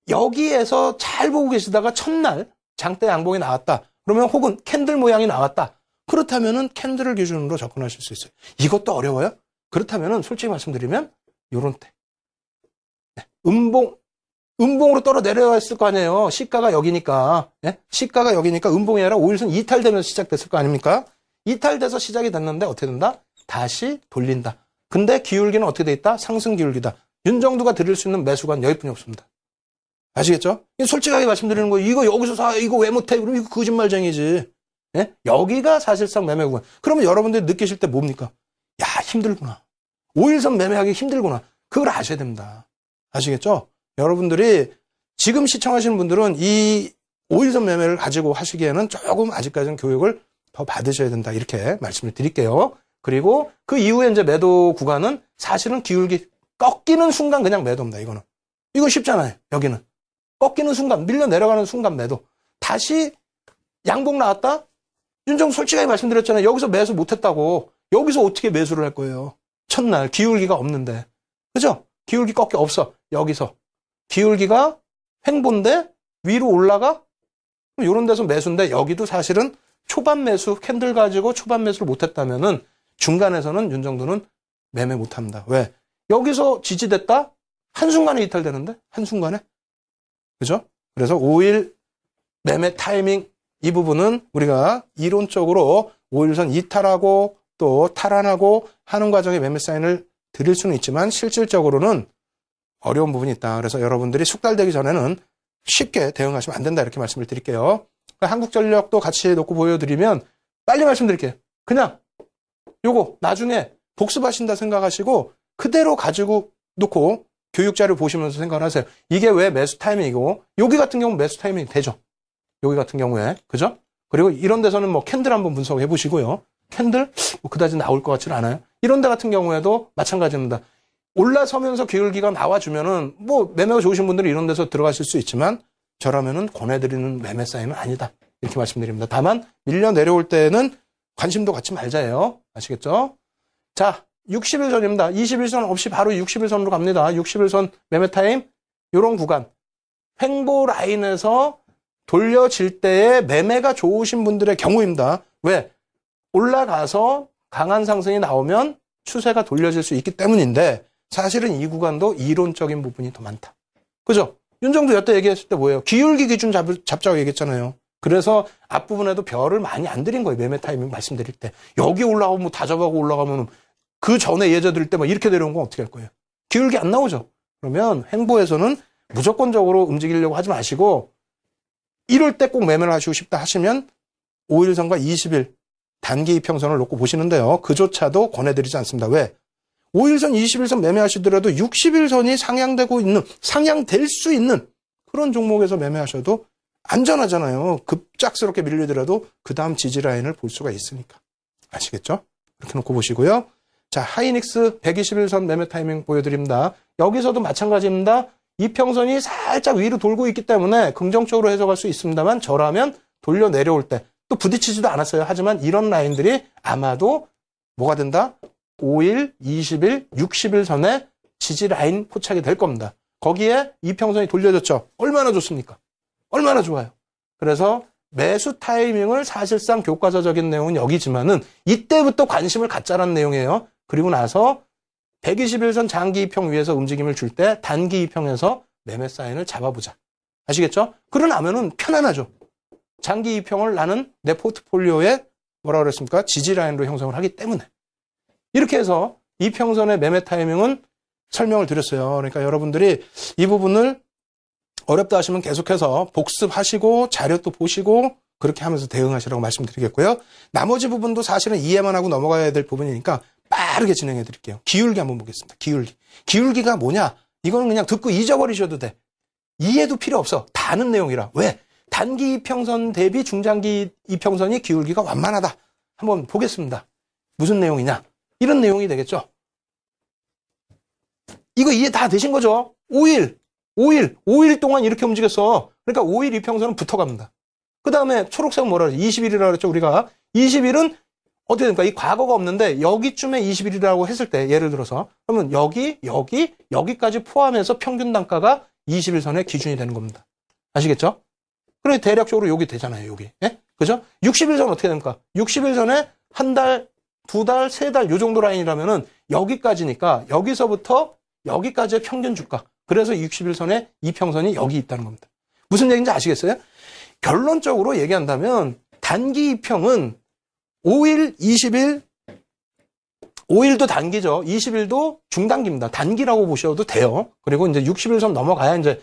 여기에서 잘 보고 계시다가 첫날 장대 양봉이 나왔다. 그러면 혹은 캔들 모양이 나왔다. 그렇다면은 캔들을 기준으로 접근하실 수 있어요. 이것도 어려워요? 그렇다면은 솔직히 말씀드리면 요런 때 네, 음봉으로 떨어 내려왔을 거 아니에요. 시가가 여기니까. 예? 시가가 여기니까 음봉이 아니라 5일선 이탈되면서 시작됐을 거 아닙니까? 이탈돼서 시작이 됐는데 어떻게 된다? 다시 돌린다. 근데 기울기는 어떻게 돼 있다? 상승 기울기다. 윤정두가 드릴 수 있는 매수관 여기뿐이 없습니다. 아시겠죠? 솔직하게 말씀드리는 거예요. 이거 여기서 사, 이거 왜 못해? 그럼 이거 거짓말쟁이지. 예? 여기가 사실상 매매 구간. 그러면 여러분들이 느끼실 때 뭡니까? 야, 힘들구나. 5일선 매매하기 힘들구나. 그걸 아셔야 됩니다. 아시겠죠? 여러분들이 지금 시청하시는 분들은 이 5일선 매매를 가지고 하시기에는 조금 아직까지는 교육을 더 받으셔야 된다. 이렇게 말씀을 드릴게요. 그리고 그 이후에 이제 매도 구간은 사실은 기울기 꺾이는 순간 그냥 매도입니다. 이거는. 이거 쉽잖아요. 여기는. 꺾이는 순간, 밀려 내려가는 순간 매도. 다시 양봉 나왔다? 윤정 솔직하게 말씀드렸잖아요. 여기서 매수 못했다고. 여기서 어떻게 매수를 할 거예요? 첫날 기울기가 없는데. 그죠? 기울기 꺾여 없어. 여기서. 기울기가 횡보인데 위로 올라가? 그럼 이런 데서 매수인데 여기도 사실은 초반 매수, 캔들 가지고 초반 매수를 못했다면은 중간에서는 윤정두는 매매 못합니다. 왜? 여기서 지지됐다? 한순간에 이탈되는데? 한순간에? 그죠? 그래서 5일 매매 타이밍 이 부분은 우리가 이론적으로 5일선 이탈하고 또 탈환하고 하는 과정에 매매 사인을 드릴 수는 있지만 실질적으로는 어려운 부분이 있다. 그래서 여러분들이 숙달되기 전에는 쉽게 대응하시면 안 된다. 이렇게 말씀을 드릴게요. 한국전력도 같이 놓고 보여드리면 빨리 말씀드릴게요. 그냥 요거 나중에 복습하신다 생각하시고 그대로 가지고 놓고 교육자료 보시면서 생각을 하세요. 이게 왜 매수 타이밍이고 여기 같은 경우는 매수 타이밍이 되죠. 여기 같은 경우에. 그죠? 그리고 이런 데서는 뭐 캔들 한번 분석해 보시고요. 캔들 뭐 그다지 나올 것 같지는 않아요. 이런 데 같은 경우에도 마찬가지입니다. 올라서면서 기울기가 나와주면은 뭐 매매가 좋으신 분들은 이런 데서 들어가실 수 있지만 저라면은 권해드리는 매매 사인은 아니다. 이렇게 말씀드립니다. 다만 밀려 내려올 때는 관심도 갖지 말자예요. 아시겠죠? 자, 60일 전입니다. 21선 없이 바로 60일선으로 갑니다. 60일선 매매 타임 이런 구간. 횡보 라인에서 돌려질 때의 매매가 좋으신 분들의 경우입니다. 왜? 올라가서 강한 상승이 나오면 추세가 돌려질 수 있기 때문인데 사실은 이 구간도 이론적인 부분이 더 많다. 그죠? 윤정두 여태 얘기했을 때 뭐예요? 기울기 기준 잡자고 얘기했잖아요. 그래서 앞부분에도 별을 많이 안 드린 거예요. 매매 타이밍 말씀드릴 때. 여기 올라가고 뭐 다 잡아가고 올라가면 그 전에 예저 드릴 때 막 이렇게 내려온 건 어떻게 할 거예요? 기울기 안 나오죠? 그러면 횡보에서는 무조건적으로 움직이려고 하지 마시고 이럴 때 꼭 매매를 하시고 싶다 하시면 5일선과 20일 단기 이평선을 놓고 보시는데요. 그조차도 권해드리지 않습니다. 왜? 5일선, 20일선 매매하시더라도 60일선이 상향되고 있는, 상향될 수 있는 그런 종목에서 매매하셔도 안전하잖아요. 급작스럽게 밀리더라도 그 다음 지지라인을 볼 수가 있으니까. 아시겠죠? 이렇게 놓고 보시고요. 자, 하이닉스 121선 매매 타이밍 보여드립니다. 여기서도 마찬가지입니다. 이평선이 살짝 위로 돌고 있기 때문에 긍정적으로 해석할 수 있습니다만 저라면 돌려 내려올 때 또 부딪히지도 않았어요. 하지만 이런 라인들이 아마도 뭐가 된다? 5일, 20일, 60일 선에 지지 라인 포착이 될 겁니다. 거기에 이평선이 돌려졌죠. 얼마나 좋습니까? 얼마나 좋아요. 그래서 매수 타이밍을 사실상 교과서적인 내용은 여기지만은 이때부터 관심을 갖자라는 내용이에요. 그리고 나서 121선 장기 이평 위에서 움직임을 줄 때 단기 이평에서 매매 사인을 잡아보자. 아시겠죠? 그러나면은 편안하죠. 장기 이평을 나는 내 포트폴리오에 뭐라 그랬습니까? 지지 라인으로 형성을 하기 때문에. 이렇게 해서 이평선의 매매 타이밍은 설명을 드렸어요. 그러니까 여러분들이 이 부분을 어렵다 하시면 계속해서 복습하시고 자료도 보시고 그렇게 하면서 대응하시라고 말씀드리겠고요. 나머지 부분도 사실은 이해만 하고 넘어가야 될 부분이니까 빠르게 진행해 드릴게요. 기울기 한번 보겠습니다. 기울기. 기울기가 뭐냐? 이거는 그냥 듣고 잊어버리셔도 돼. 이해도 필요 없어. 다 아는 내용이라. 왜? 단기 이평선 대비 중장기 이평선이 기울기가 완만하다. 한번 보겠습니다. 무슨 내용이냐? 이런 내용이 되겠죠. 이거 이해 다 되신 거죠? 5일 동안 이렇게 움직였어. 그러니까 5일 이평선은 붙어갑니다. 그 다음에 초록색은 뭐라 그러지? 20일이라고 그랬죠, 우리가. 20일은 어떻게 됩니까? 이 과거가 없는데 여기쯤에 20일이라고 했을 때 예를 들어서 그러면 여기까지 포함해서 평균 단가가 20일선의 기준이 되는 겁니다. 아시겠죠? 그러니 대략적으로 여기 되잖아요, 여기. 예? 그죠? 60일선 어떻게 됩니까? 60일선에 한 달, 두 달, 세 달 요 정도 라인이라면은 여기까지니까 여기서부터 여기까지의 평균 주가. 그래서 60일선의 이평선이 여기 있다는 겁니다. 무슨 얘기인지 아시겠어요? 결론적으로 얘기한다면 단기 이평은 5일, 20일, 5일도 단기죠. 20일도 중단기입니다. 단기라고 보셔도 돼요. 그리고 이제 60일선 넘어가야 이제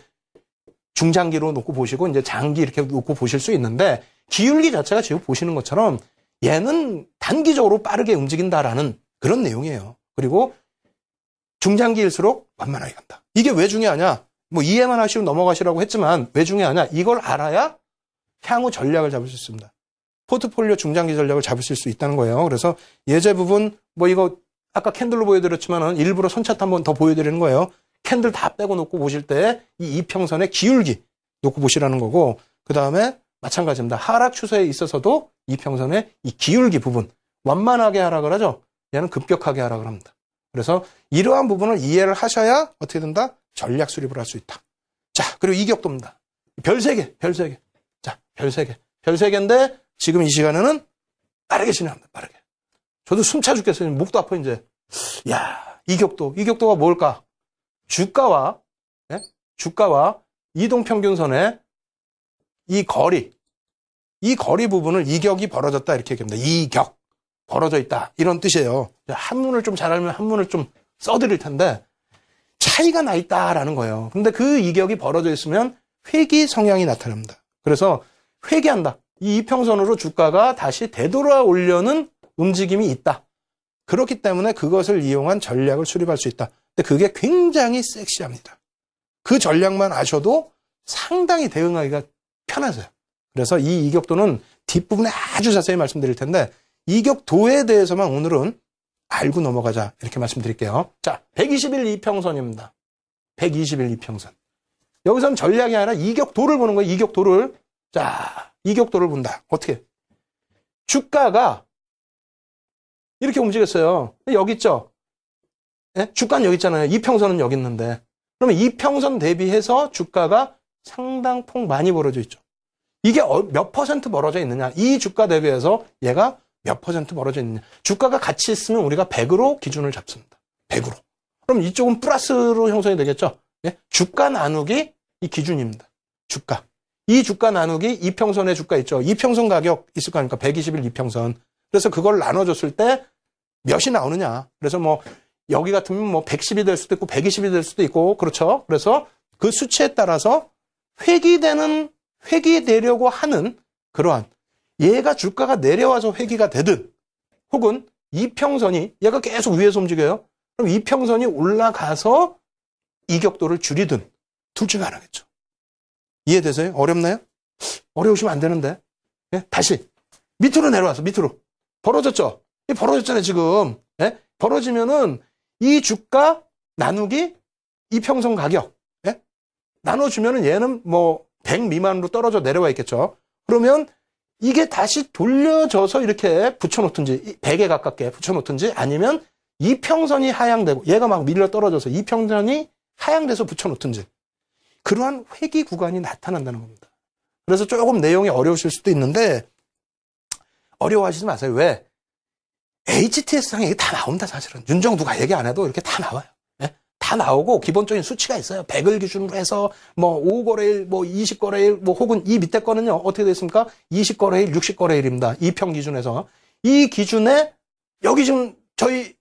중장기로 놓고 보시고 이제 장기 이렇게 놓고 보실 수 있는데 기울기 자체가 지금 보시는 것처럼 얘는 단기적으로 빠르게 움직인다라는 그런 내용이에요. 그리고 중장기일수록 완만하게 간다. 이게 왜 중요하냐? 뭐 이해만 하시고 넘어가시라고 했지만 왜 중요하냐? 이걸 알아야 향후 전략을 잡을 수 있습니다. 포트폴리오 중장기 전략을 잡으실 수 있다는 거예요. 그래서 예제 부분 뭐 이거 아까 캔들로 보여드렸지만은 일부러 손차트 한번 더 보여드리는 거예요. 캔들 다 빼고 놓고 보실 때 이 이평선의 기울기 놓고 보시라는 거고 그 다음에 마찬가지입니다. 하락 추세에 있어서도 이평선의 이 기울기 부분 완만하게 하락을 하죠. 얘는 급격하게 하락을 합니다. 그래서 이러한 부분을 이해를 하셔야 어떻게 된다? 전략 수립을 할 수 있다. 자, 그리고 이격도입니다. 별 3개, 별 3개. 자, 별 3개. 별 3개인데 지금 이 시간에는 빠르게 진행합니다. 빠르게. 저도 숨차 죽겠어요. 목도 아파 이제. 야, 이격도가 뭘까? 주가와 이동평균선의 이 거리 부분을 이격이 벌어졌다 이렇게 얘기합니다. 이격 벌어져 있다 이런 뜻이에요. 한문을 좀 잘 알면 한문을 좀 써드릴 텐데 차이가 나 있다라는 거예요. 근데 그 이격이 벌어져 있으면 회귀 성향이 나타납니다. 그래서 회귀한다. 이 이평선으로 주가가 다시 되돌아오려는 움직임이 있다. 그렇기 때문에 그것을 이용한 전략을 수립할 수 있다. 근데 그게 굉장히 섹시합니다. 그 전략만 아셔도 상당히 대응하기가 편하세요. 그래서 이 이격도는 뒷부분에 아주 자세히 말씀드릴 텐데 이격도에 대해서만 오늘은 알고 넘어가자 이렇게 말씀드릴게요. 자, 120일 이평선입니다. 120일 이평선. 여기서는 전략이 아니라 이격도를 보는 거예요. 이격도를. 자, 이격도를 본다. 어떻게? 주가가 이렇게 움직였어요. 여기 있죠? 예? 주가는 여기 있잖아요. 이평선은 여기 있는데. 그러면 이평선 대비해서 주가가 상당폭 많이 벌어져 있죠. 이게 몇 퍼센트 벌어져 있느냐. 이 주가 대비해서 얘가 몇 퍼센트 벌어져 있느냐. 주가가 같이 있으면 우리가 100으로 기준을 잡습니다. 100으로. 그럼 이쪽은 플러스로 형성이 되겠죠. 예? 주가 나누기 이 기준입니다. 주가. 이 주가 나누기 이평선의 주가 있죠. 이평선 가격 있을 거 아닙니까? 120일 이평선. 그래서 그걸 나눠줬을 때 몇이 나오느냐. 그래서 뭐 여기 같으면 뭐 110이 될 수도 있고 120이 될 수도 있고 그렇죠. 그래서 그 수치에 따라서 회귀되려고 하는 그러한 얘가 주가가 내려와서 회귀가 되든 혹은 이평선이 얘가 계속 위에서 움직여요. 그럼 이평선이 올라가서 이격도를 줄이든 둘 중에 하나겠죠. 이해되세요? 어렵나요? 어려우시면 안 되는데. 예? 다시 밑으로 내려와서 밑으로 벌어졌죠? 벌어졌잖아요 지금. 예? 벌어지면은 이 주가 나누기 이평선 가격 예? 나눠주면은 얘는 뭐 100 미만으로 떨어져 내려와 있겠죠. 그러면 이게 다시 돌려져서 이렇게 붙여놓든지 100에 가깝게 붙여놓든지 아니면 이평선이 하향되고 얘가 막 밀려 떨어져서 이평선이 하향돼서 붙여놓든지 그러한 회귀 구간이 나타난다는 겁니다. 그래서 조금 내용이 어려우실 수도 있는데 어려워하시지 마세요. 왜? HTS상에 이게 다 나옵니다, 사실은. 윤정두가 얘기 안 해도 이렇게 다 나와요. 네? 다 나오고 기본적인 수치가 있어요. 100을 기준으로 해서 뭐 5거래일, 뭐 20거래일, 뭐 혹은 이 밑에 거는요. 어떻게 됐습니까? 20거래일, 60거래일입니다. 이평 기준에서. 이 기준에 여기 지금 저희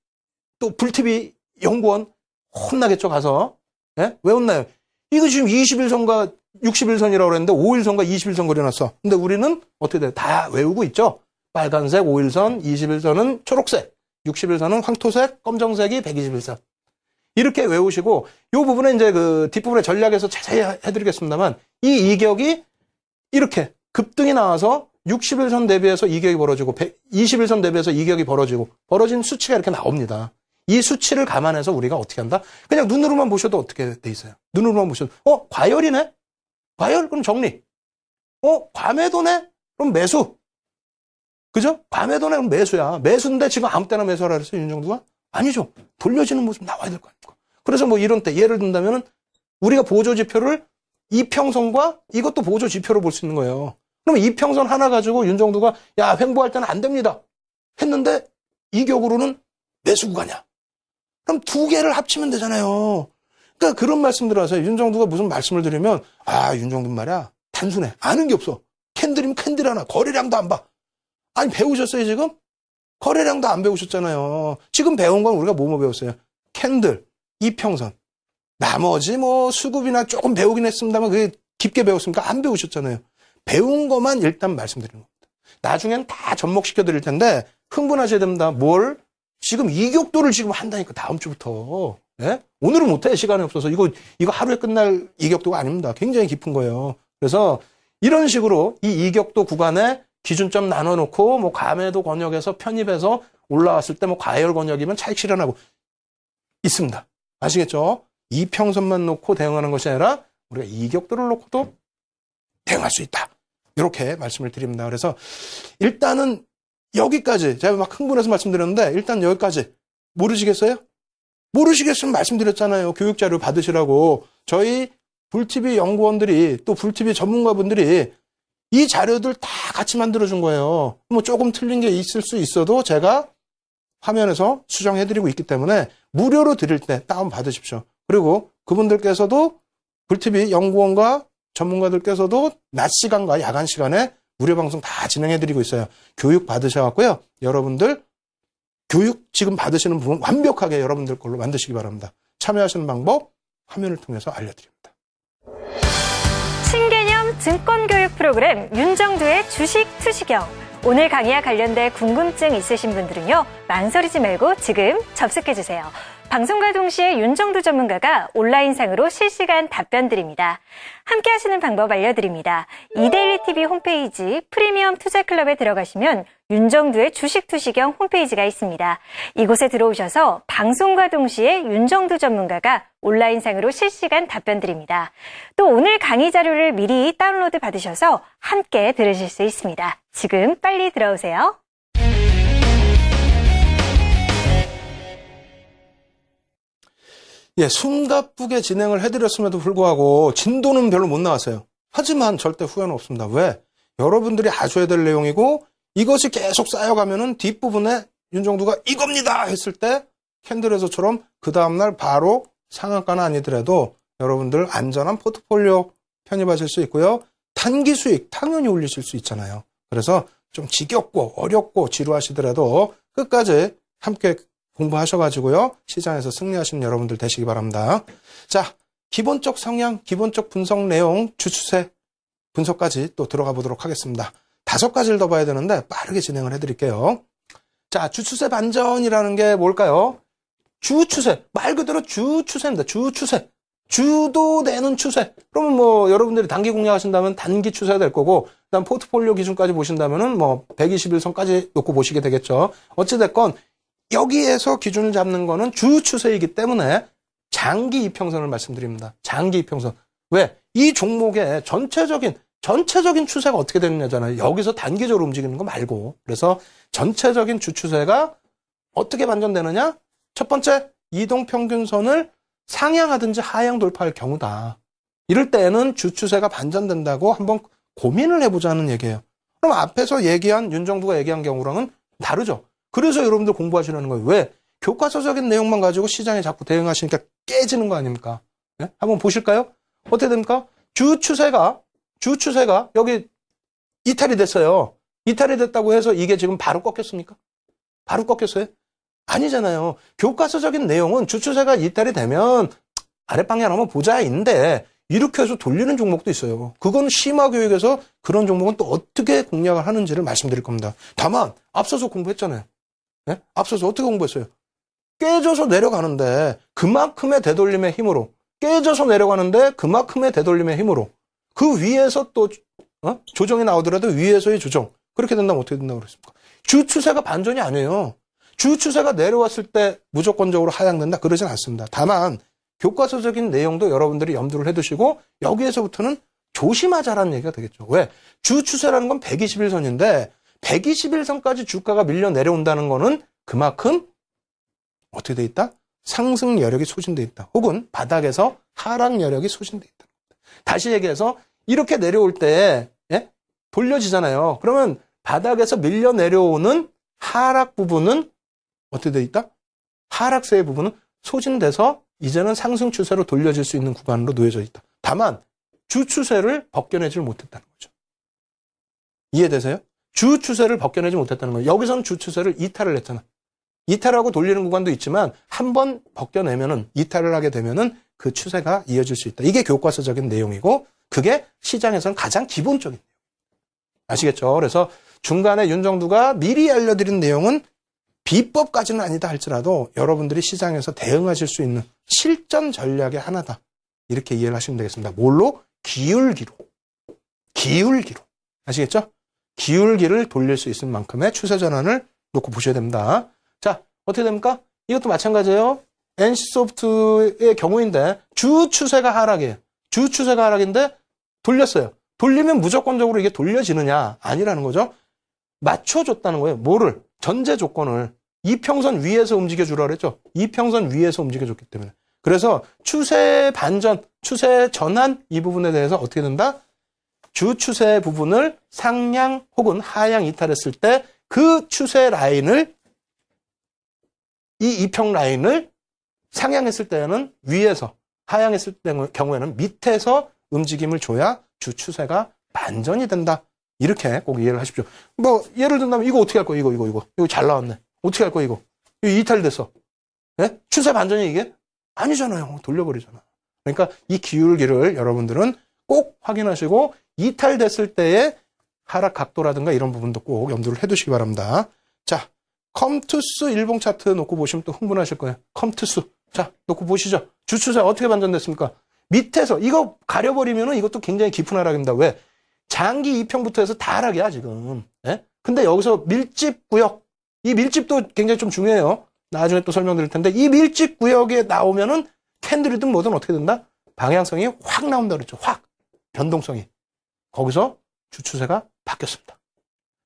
또 불TV 연구원 혼나겠죠, 가서. 네? 왜 혼나요? 이거 지금 20일선과 60일선이라고 그랬는데 5일선과 20일선 그려놨어. 근데 우리는 어떻게 돼요? 다 외우고 있죠? 빨간색 5일선, 20일선은 초록색, 60일선은 황토색, 검정색이 120일선. 이렇게 외우시고, 이 부분에 이제 그 뒷부분에 전략에서 자세히 해드리겠습니다만, 이 이격이 이렇게 급등이 나와서 60일선 대비해서 이격이 벌어지고, 20일선 대비해서 이격이 벌어지고, 벌어진 수치가 이렇게 나옵니다. 이 수치를 감안해서 우리가 어떻게 한다? 그냥 눈으로만 보셔도 어떻게 돼 있어요? 눈으로만 보셔도, 과열이네? 과열? 그럼 정리. 과매도네? 그럼 매수. 그죠? 과매도네 그럼 매수야. 매수인데 지금 아무 때나 매수하라 그랬어요, 윤정두가? 아니죠. 돌려지는 모습 나와야 될 거 아닙니까? 그래서 뭐 이런 때 예를 든다면은 우리가 보조지표를 이평선과 이것도 보조지표로 볼 수 있는 거예요. 그럼 이평선 하나 가지고 윤정두가 야, 횡보할 때는 안 됩니다. 했는데 이격으로는 매수 구간이야. 그럼 두 개를 합치면 되잖아요. 그러니까 그런 말씀들 하세요. 윤정두가 무슨 말씀을 드리면, 윤정두 말이야. 단순해. 아는 게 없어. 캔들이면 캔들 하나. 거래량도 안 봐. 아니, 배우셨어요, 지금? 거래량도 안 배우셨잖아요. 지금 배운 건 우리가 뭐뭐 배웠어요? 캔들, 이평선. 나머지 뭐 수급이나 조금 배우긴 했습니다만 그게 깊게 배웠습니까? 안 배우셨잖아요. 배운 것만 일단 말씀드리는 겁니다. 나중엔 다 접목시켜 드릴 텐데 흥분하셔야 됩니다. 뭘? 지금 이격도를 지금 한다니까 다음 주부터. 예? 오늘은 못해. 시간이 없어서. 이거 하루에 끝날 이격도가 아닙니다. 굉장히 깊은 거예요. 그래서 이런 식으로 이 이격도 구간에 기준점 나눠놓고 뭐 감해도 권역에서 편입해서 올라왔을 때 뭐 과열 권역이면 차익 실현하고 있습니다. 아시겠죠? 이평선만 놓고 대응하는 것이 아니라 우리가 이격도를 놓고도 대응할 수 있다. 이렇게 말씀을 드립니다. 그래서 일단은 여기까지 제가 막 흥분해서 말씀드렸는데 일단 여기까지 모르시겠어요? 모르시겠으면 말씀드렸잖아요. 교육자료 받으시라고. 저희 불TV 연구원들이 또 불TV 전문가분들이 이 자료들 다 같이 만들어준 거예요. 뭐 조금 틀린 게 있을 수 있어도 제가 화면에서 수정해드리고 있기 때문에 무료로 드릴 때 다운 받으십시오. 그리고 그분들께서도 불TV 연구원과 전문가들께서도 낮 시간과 야간 시간에 무료 방송 다 진행해드리고 있어요. 교육 받으셔갖고요. 여러분들 교육 지금 받으시는 부분 완벽하게 여러분들 걸로 만드시기 바랍니다. 참여하시는 방법 화면을 통해서 알려드립니다. 신개념 증권교육 프로그램 윤정두의 주식 투시경. 오늘 강의와 관련된 궁금증 있으신 분들은요. 망설이지 말고 지금 접속해주세요. 방송과 동시에 윤정두 전문가가 온라인상으로 실시간 답변 드립니다. 함께 하시는 방법 알려드립니다. 이데일리TV 홈페이지 프리미엄 투자클럽에 들어가시면 윤정두의 주식 투시경 홈페이지가 있습니다. 이곳에 들어오셔서 방송과 동시에 윤정두 전문가가 온라인상으로 실시간 답변 드립니다. 또 오늘 강의 자료를 미리 다운로드 받으셔서 함께 들으실 수 있습니다. 지금 빨리 들어오세요. 예, 숨가쁘게 진행을 해드렸음에도 불구하고 진도는 별로 못 나왔어요. 하지만 절대 후회는 없습니다. 왜? 여러분들이 아셔야 될 내용이고 이것이 계속 쌓여가면은 뒷부분에 윤정두가 이겁니다 했을 때 캔들에서처럼 그 다음날 바로 상한가는 아니더라도 여러분들 안전한 포트폴리오 편입하실 수 있고요. 단기 수익 당연히 올리실 수 있잖아요. 그래서 좀 지겹고 어렵고 지루하시더라도 끝까지 함께 공부하셔가지고요. 시장에서 승리하시는 여러분들 되시기 바랍니다. 자, 기본적 성향, 기본적 분석 내용, 주추세 분석까지 또 들어가 보도록 하겠습니다. 5가지를 더 봐야 되는데 빠르게 진행을 해드릴게요. 자, 주추세 반전이라는 게 뭘까요? 주추세, 말 그대로 주추세입니다. 주추세. 주도 내는 추세. 그러면 뭐 여러분들이 단기 공략하신다면 단기 추세가 될 거고, 그다음 포트폴리오 기준까지 보신다면은 뭐 121선까지 놓고 보시게 되겠죠. 어찌됐건 여기에서 기준을 잡는 거는 주 추세이기 때문에 장기 이평선을 말씀드립니다. 장기 이평선. 왜? 이 종목의 전체적인 추세가 어떻게 되느냐잖아요. 여기서 단기적으로 움직이는 거 말고. 그래서 전체적인 주 추세가 어떻게 반전되느냐? 첫 번째, 이동평균선을 상향하든지 하향 돌파할 경우다. 이럴 때는 주 추세가 반전된다고 한번 고민을 해보자는 얘기예요. 그럼 앞에서 얘기한 윤정두가 얘기한 경우랑은 다르죠. 그래서 여러분들 공부하시라는 거예요. 왜? 교과서적인 내용만 가지고 시장에 자꾸 대응하시니까 깨지는 거 아닙니까? 네? 한번 보실까요? 어떻게 됩니까? 주 추세가 여기 이탈이 됐어요. 이탈이 됐다고 해서 이게 지금 바로 꺾였습니까? 바로 꺾였어요? 아니잖아요. 교과서적인 내용은 주 추세가 이탈이 되면 아랫방향 한번 보자인데 이렇게 해서 돌리는 종목도 있어요. 그건 심화교육에서 그런 종목은 또 어떻게 공략을 하는지를 말씀드릴 겁니다. 다만 앞서서 공부했잖아요. 네? 앞서서 어떻게 공부했어요? 깨져서 내려가는데 그만큼의 되돌림의 힘으로 그 위에서 또 조정이 나오더라도 위에서의 조정 그렇게 된다면 어떻게 된다고 그랬습니까? 주 추세가 반전이 아니에요. 주 추세가 내려왔을 때 무조건적으로 하향된다 그러진 않습니다. 다만 교과서적인 내용도 여러분들이 염두를 해두시고 여기에서부터는 조심하자라는 얘기가 되겠죠. 왜? 주 추세라는 건 121선인데 121선까지 주가가 밀려 내려온다는 거는 그만큼 어떻게 돼 있다? 상승 여력이 소진돼 있다. 혹은 바닥에서 하락 여력이 소진돼 있다. 다시 얘기해서 이렇게 내려올 때 돌려지잖아요. 그러면 바닥에서 밀려 내려오는 하락 부분은 어떻게 돼 있다? 하락세의 부분은 소진돼서 이제는 상승 추세로 돌려질 수 있는 구간으로 놓여져 있다. 다만 주 추세를 벗겨내질 못했다는 거죠. 이해되세요? 주 추세를 벗겨내지 못했다는 거예요. 여기서는 주 추세를 이탈을 했잖아. 이탈하고 돌리는 구간도 있지만 한번 벗겨내면은 이탈을 하게 되면은 그 추세가 이어질 수 있다. 이게 교과서적인 내용이고 그게 시장에서는 가장 기본적인 내용. 아시겠죠? 그래서 중간에 윤정두가 미리 알려드린 내용은 비법까지는 아니다 할지라도 여러분들이 시장에서 대응하실 수 있는 실전 전략의 하나다. 이렇게 이해를 하시면 되겠습니다. 뭘로? 기울기로. 기울기로. 아시겠죠? 기울기를 돌릴 수 있을 만큼의 추세 전환을 놓고 보셔야 됩니다. 자, 어떻게 됩니까? 이것도 마찬가지예요. NC소프트의 경우인데 주 추세가 하락이에요. 주 추세가 하락인데 돌렸어요. 돌리면 무조건적으로 이게 돌려지느냐? 아니라는 거죠. 맞춰줬다는 거예요. 뭐를? 전제 조건을. 이평선 위에서 움직여주라 그랬죠. 이평선 위에서 움직여줬기 때문에. 그래서 추세 반전, 추세 전환 이 부분에 대해서 어떻게 된다? 주 추세 부분을 상향 혹은 하향 이탈했을 때 그 추세 라인을 이 이평 라인을 상향했을 때는 위에서 하향했을 경우에는 밑에서 움직임을 줘야 주 추세가 반전이 된다. 이렇게 꼭 이해를 하십시오. 뭐 예를 든다면 이거 어떻게 할 거야? 이거 잘 나왔네. 어떻게 할 거야? 이거 이탈됐어. 네? 추세 반전이 이게? 아니잖아요. 돌려버리잖아. 그러니까 이 기울기를 여러분들은 꼭 확인하시고 이탈됐을 때의 하락 각도라든가 이런 부분도 꼭 염두를 해두시기 바랍니다. 자, 컴투스 일봉 차트 놓고 보시면 또 흥분하실 거예요. 컴투스. 자, 놓고 보시죠. 주추세 어떻게 반전됐습니까? 밑에서 이거 가려버리면은 이것도 굉장히 깊은 하락입니다. 왜? 장기 2평부터 해서 다 하락이야, 지금. 예? 근데 여기서 밀집 구역. 이 밀집도 굉장히 좀 중요해요. 나중에 또 설명드릴 텐데 이 밀집 구역에 나오면은 캔들이든 뭐든 어떻게 된다? 방향성이 확 나온다 그랬죠. 확. 변동성이. 거기서 주추세가 바뀌었습니다.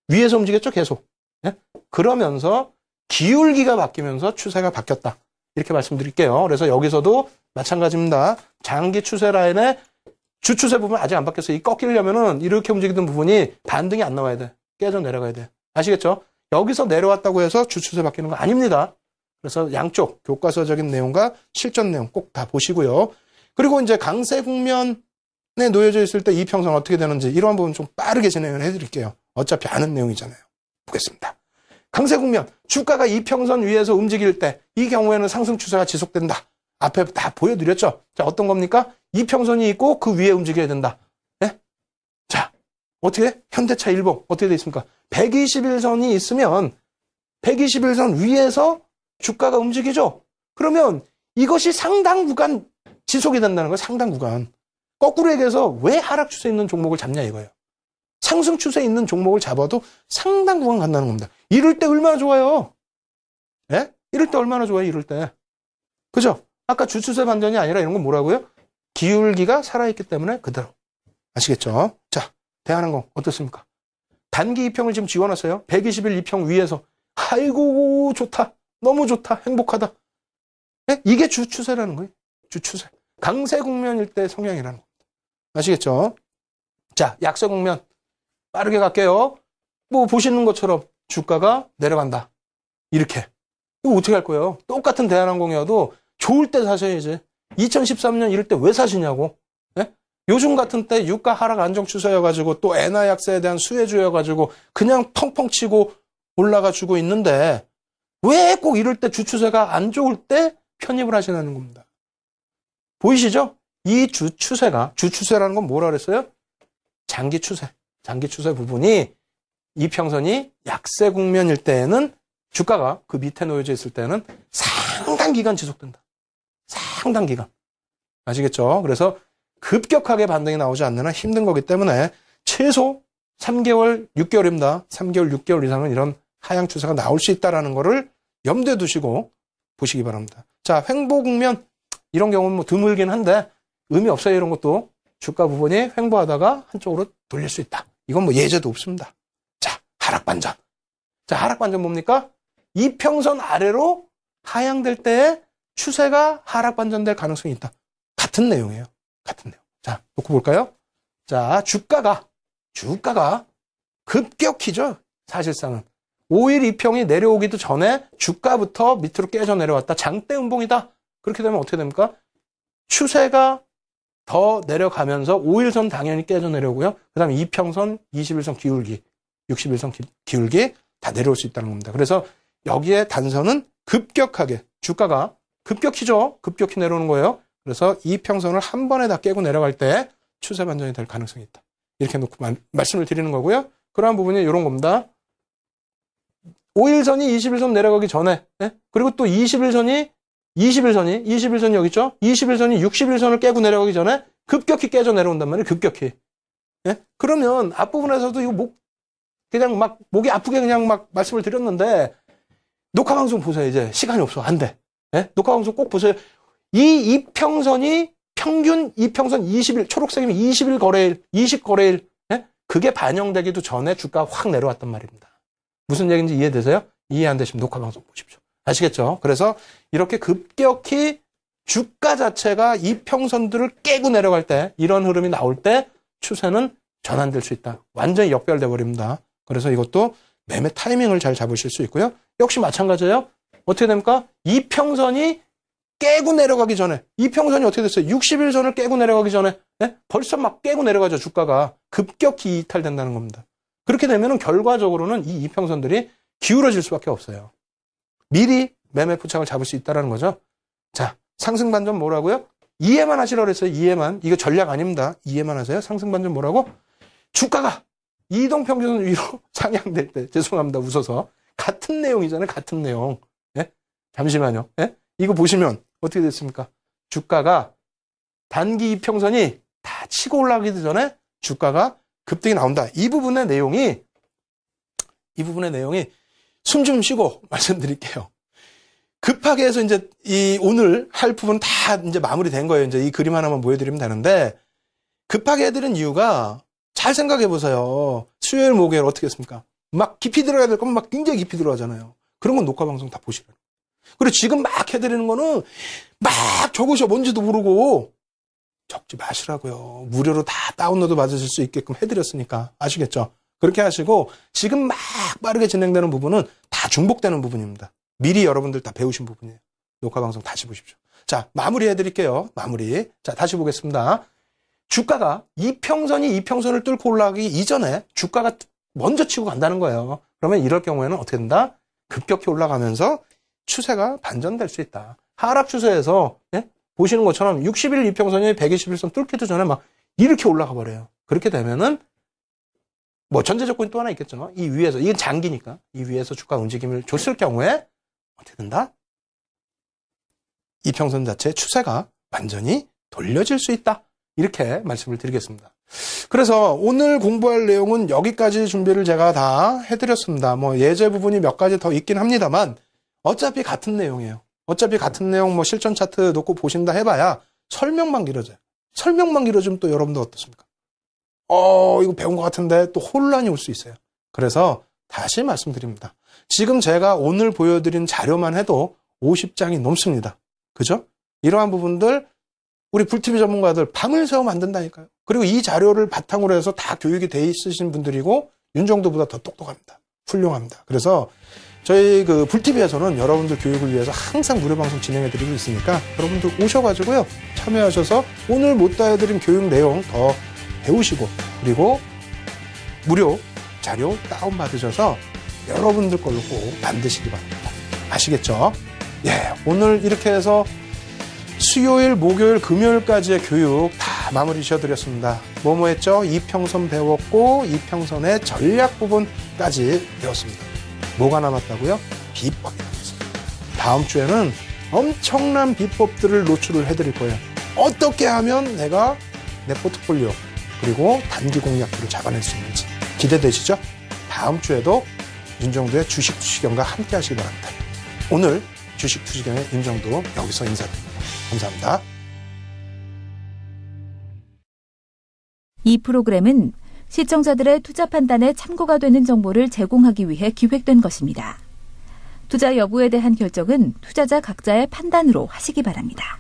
위에서 움직였죠, 계속. 예? 그러면서 기울기가 바뀌면서 추세가 바뀌었다. 이렇게 말씀드릴게요. 그래서 여기서도 마찬가지입니다. 장기 추세 라인에 주추세 부분 아직 안 바뀌었어요. 이 꺾이려면은 이렇게 움직이던 부분이 반등이 안 나와야 돼. 깨져 내려가야 돼. 아시겠죠? 여기서 내려왔다고 해서 주추세 바뀌는 거 아닙니다. 그래서 양쪽 교과서적인 내용과 실전 내용 꼭 다 보시고요. 그리고 이제 강세 국면에 놓여져 있을 때 이평선 어떻게 되는지 이러한 부분 좀 빠르게 진행을 해드릴게요. 어차피 아는 내용이잖아요. 보겠습니다. 강세 국면, 주가가 이평선 위에서 움직일 때 이 경우에는 상승 추세가 지속된다. 앞에 다 보여드렸죠. 자, 어떤 겁니까? 이평선이 있고 그 위에 움직여야 된다. 네? 자, 어떻게? 현대차 일봉 어떻게 돼 있습니까? 121선이 있으면 121선 위에서 주가가 움직이죠. 그러면 이것이 상당 구간 지속이 된다는 거예요. 상당 구간. 거꾸로 얘기해서 왜 하락 추세 있는 종목을 잡냐 이거예요. 상승 추세 있는 종목을 잡아도 상당 구간 간다는 겁니다. 이럴 때 얼마나 좋아요. 예? 이럴 때 얼마나 좋아요. 이럴 때. 그죠? 아까 주추세 반전이 아니라 이런 건 뭐라고요? 기울기가 살아있기 때문에 그대로. 아시겠죠? 자, 대한항공 어떻습니까? 단기 이평을 지금 지원했어요. 121 이평 위에서. 아이고 좋다. 너무 좋다. 행복하다. 네? 이게 주추세라는 거예요. 주추세. 강세 국면일 때 성향이라는 겁니다. 아시겠죠? 자, 약세 국면. 빠르게 갈게요. 뭐 보시는 것처럼 주가가 내려간다. 이렇게. 이거 어떻게 할 거예요? 똑같은 대한항공이어도 좋을 때 사셔야지. 2013년 이럴 때 왜 사시냐고. 네? 요즘 같은 때 유가 하락 안정 추세여가지고 또 엔화 약세에 대한 수혜주여가지고 그냥 펑펑 치고 올라가 주고 있는데 왜 꼭 이럴 때 주추세가 안 좋을 때 편입을 하시는 겁니다. 보이시죠? 이 주추세라는 건 뭐라 그랬어요? 장기 추세 부분이 이평선이 약세 국면일 때에는 주가가 그 밑에 놓여져 있을 때는 상당 기간 지속된다. 상당 기간. 아시겠죠? 그래서 급격하게 반등이 나오지 않는 한 힘든 거기 때문에 최소 3개월, 6개월입니다. 3개월, 6개월 이상은 이런 하향 추세가 나올 수 있다는 거를 염두에 두시고 보시기 바랍니다. 자, 횡보 국면 이런 경우는 뭐 드물긴 한데 의미 없어요. 이런 것도 주가 부분이 횡보하다가 한쪽으로 돌릴 수 있다. 이건 뭐 예제도 없습니다. 자, 하락 반전. 자, 하락 반전 뭡니까? 이평선 아래로 하향될 때에 추세가 하락 반전될 가능성이 있다. 같은 내용이에요. 같은 내용. 자, 놓고 볼까요? 자, 주가가 급격히죠. 사실상은. 5일 이평이 내려오기도 전에 주가부터 밑으로 깨져 내려왔다. 장대 음봉이다. 그렇게 되면 어떻게 됩니까? 추세가 더 내려가면서 5일선 당연히 깨져 내려오고요. 그 다음에 이평선, 21선 기울기, 61선 기울기 다 내려올 수 있다는 겁니다. 그래서 여기에 단선은 급격하게 주가가 급격히 내려오는 거예요. 그래서 이평선을 한 번에 다 깨고 내려갈 때 추세 반전이 될 가능성이 있다. 이렇게 놓고 말씀을 드리는 거고요. 그러한 부분이 이런 겁니다. 5일선이 21선 내려가기 전에, 예? 그리고 또 21선이 여기 있죠? 21선이 61선을 깨고 내려가기 전에 급격히 깨져 내려온단 말이에요. 급격히. 예? 그러면 앞부분에서도 이거 그냥 막 목이 아프게 그냥 막 말씀을 드렸는데 녹화 방송 보세요. 이제 시간이 없어. 안 돼. 예? 녹화 방송 꼭 보세요. 이 이평선이 평균 이평선 20일, 초록색이면 20일 거래일, 20거래일, 예? 그게 반영되기도 전에 주가가 확 내려왔단 말입니다. 무슨 얘기인지 이해되세요? 이해 안 되시면 녹화 방송 보십시오. 아시겠죠? 그래서 이렇게 급격히 주가 자체가 이평선들을 깨고 내려갈 때, 이런 흐름이 나올 때 추세는 전환될 수 있다. 완전히 역별돼 버립니다. 그래서 이것도 매매 타이밍을 잘 잡으실 수 있고요. 역시 마찬가지예요. 어떻게 됩니까? 이평선이 깨고 내려가기 전에, 이평선이 어떻게 됐어요? 60일선을 깨고 내려가기 전에, 예? 벌써 막 깨고 내려가죠. 주가가 급격히 이탈된다는 겁니다. 그렇게 되면은 결과적으로는 이 이평선들이 기울어질 수밖에 없어요. 미리 매매 포착을 잡을 수 있다는 거죠. 자, 상승 반전 뭐라고요? 이해만 하시라고 그랬어요. 이해만. 이거 전략 아닙니다. 이해만 하세요. 상승 반전 뭐라고? 주가가 이동평균선 위로 상향될 때, 죄송합니다. 웃어서. 같은 내용이잖아요. 같은 내용. 예? 잠시만요. 예? 이거 보시면 어떻게 됐습니까? 주가가 단기 이평선이 다 치고 올라가기 전에 주가가 급등이 나온다. 이 부분의 내용이 숨 좀 쉬고 말씀드릴게요. 급하게 해서 이제 오늘 할 부분 다 이제 마무리된 거예요. 이제 이 그림 하나만 보여드리면 되는데, 급하게 해드린 이유가 잘 생각해 보세요. 수요일, 목요일 어떻게 했습니까? 막 깊이 들어가야 될 거면 막 굉장히 깊이 들어가잖아요. 그런 건 녹화 방송 다 보시라고. 그리고 지금 막 해드리는 거는 막 적으셔. 뭔지도 모르고. 적지 마시라고요. 무료로 다 다운로드 받으실 수 있게끔 해드렸으니까. 아시겠죠? 그렇게 하시고, 지금 막 빠르게 진행되는 부분은 다 중복되는 부분입니다. 미리 여러분들 다 배우신 부분이에요. 녹화 방송 다시 보십시오. 자, 마무리 해드릴게요. 마무리. 자, 다시 보겠습니다. 주가가 이평선을 뚫고 올라가기 이전에 주가가 먼저 치고 간다는 거예요. 그러면 이럴 경우에는 어떻게 된다? 급격히 올라가면서 추세가 반전될 수 있다. 하락 추세에서, 예? 보시는 것처럼 60일 이평선이 121선 뚫기도 전에 막 이렇게 올라가 버려요. 그렇게 되면은 뭐 전제 조건이 또 하나 있겠죠. 이 위에서, 이건 장기니까 이 위에서 주가 움직임을 줬을 경우에 어떻게 된다? 이평선 자체의 추세가 완전히 돌려질 수 있다. 이렇게 말씀을 드리겠습니다. 그래서 오늘 공부할 내용은 여기까지 준비를 제가 다 해드렸습니다. 뭐 예제 부분이 몇 가지 더 있긴 합니다만 어차피 같은 내용이에요. 어차피 같은 내용 뭐 실전 차트 놓고 보신다 해봐야 설명만 길어져요. 설명만 길어지면 또 여러분들 어떻습니까? 이거 배운 것 같은데 또 혼란이 올 수 있어요. 그래서 다시 말씀드립니다. 지금 제가 오늘 보여드린 자료만 해도 50장이 넘습니다. 그죠? 이러한 부분들 우리 불TV 전문가들 밤을 새워 만든다니까요. 그리고 이 자료를 바탕으로 해서 다 교육이 돼 있으신 분들이고 윤정도보다 더 똑똑합니다. 훌륭합니다. 그래서 저희 그 불TV에서는 여러분들 교육을 위해서 항상 무료 방송 진행해 드리고 있으니까 여러분들 오셔가지고요. 참여하셔서 오늘 못 알려드린 교육 내용 더 배우시고 그리고 무료 자료 다운받으셔서 여러분들 걸로 꼭 만드시기 바랍니다. 아시겠죠? 예, 오늘 이렇게 해서 수요일, 목요일, 금요일까지의 교육 다 마무리 지어드렸습니다. 뭐뭐 했죠? 이평선 배웠고 이평선의 전략 부분까지 배웠습니다. 뭐가 남았다고요? 비법이 남았습니다. 다음 주에는 엄청난 비법들을 노출을 해드릴 거예요. 어떻게 하면 내가 내 포트폴리오 그리고 단기 공략들을 잡아낼 수 있는지 기대되시죠? 다음 주에도 윤정도의 주식 투시경과 함께 하시기 바랍니다. 오늘 주식 투시경의 윤정도 여기서 인사드립니다. 감사합니다. 이 프로그램은 시청자들의 투자 판단에 참고가 되는 정보를 제공하기 위해 기획된 것입니다. 투자 여부에 대한 결정은 투자자 각자의 판단으로 하시기 바랍니다.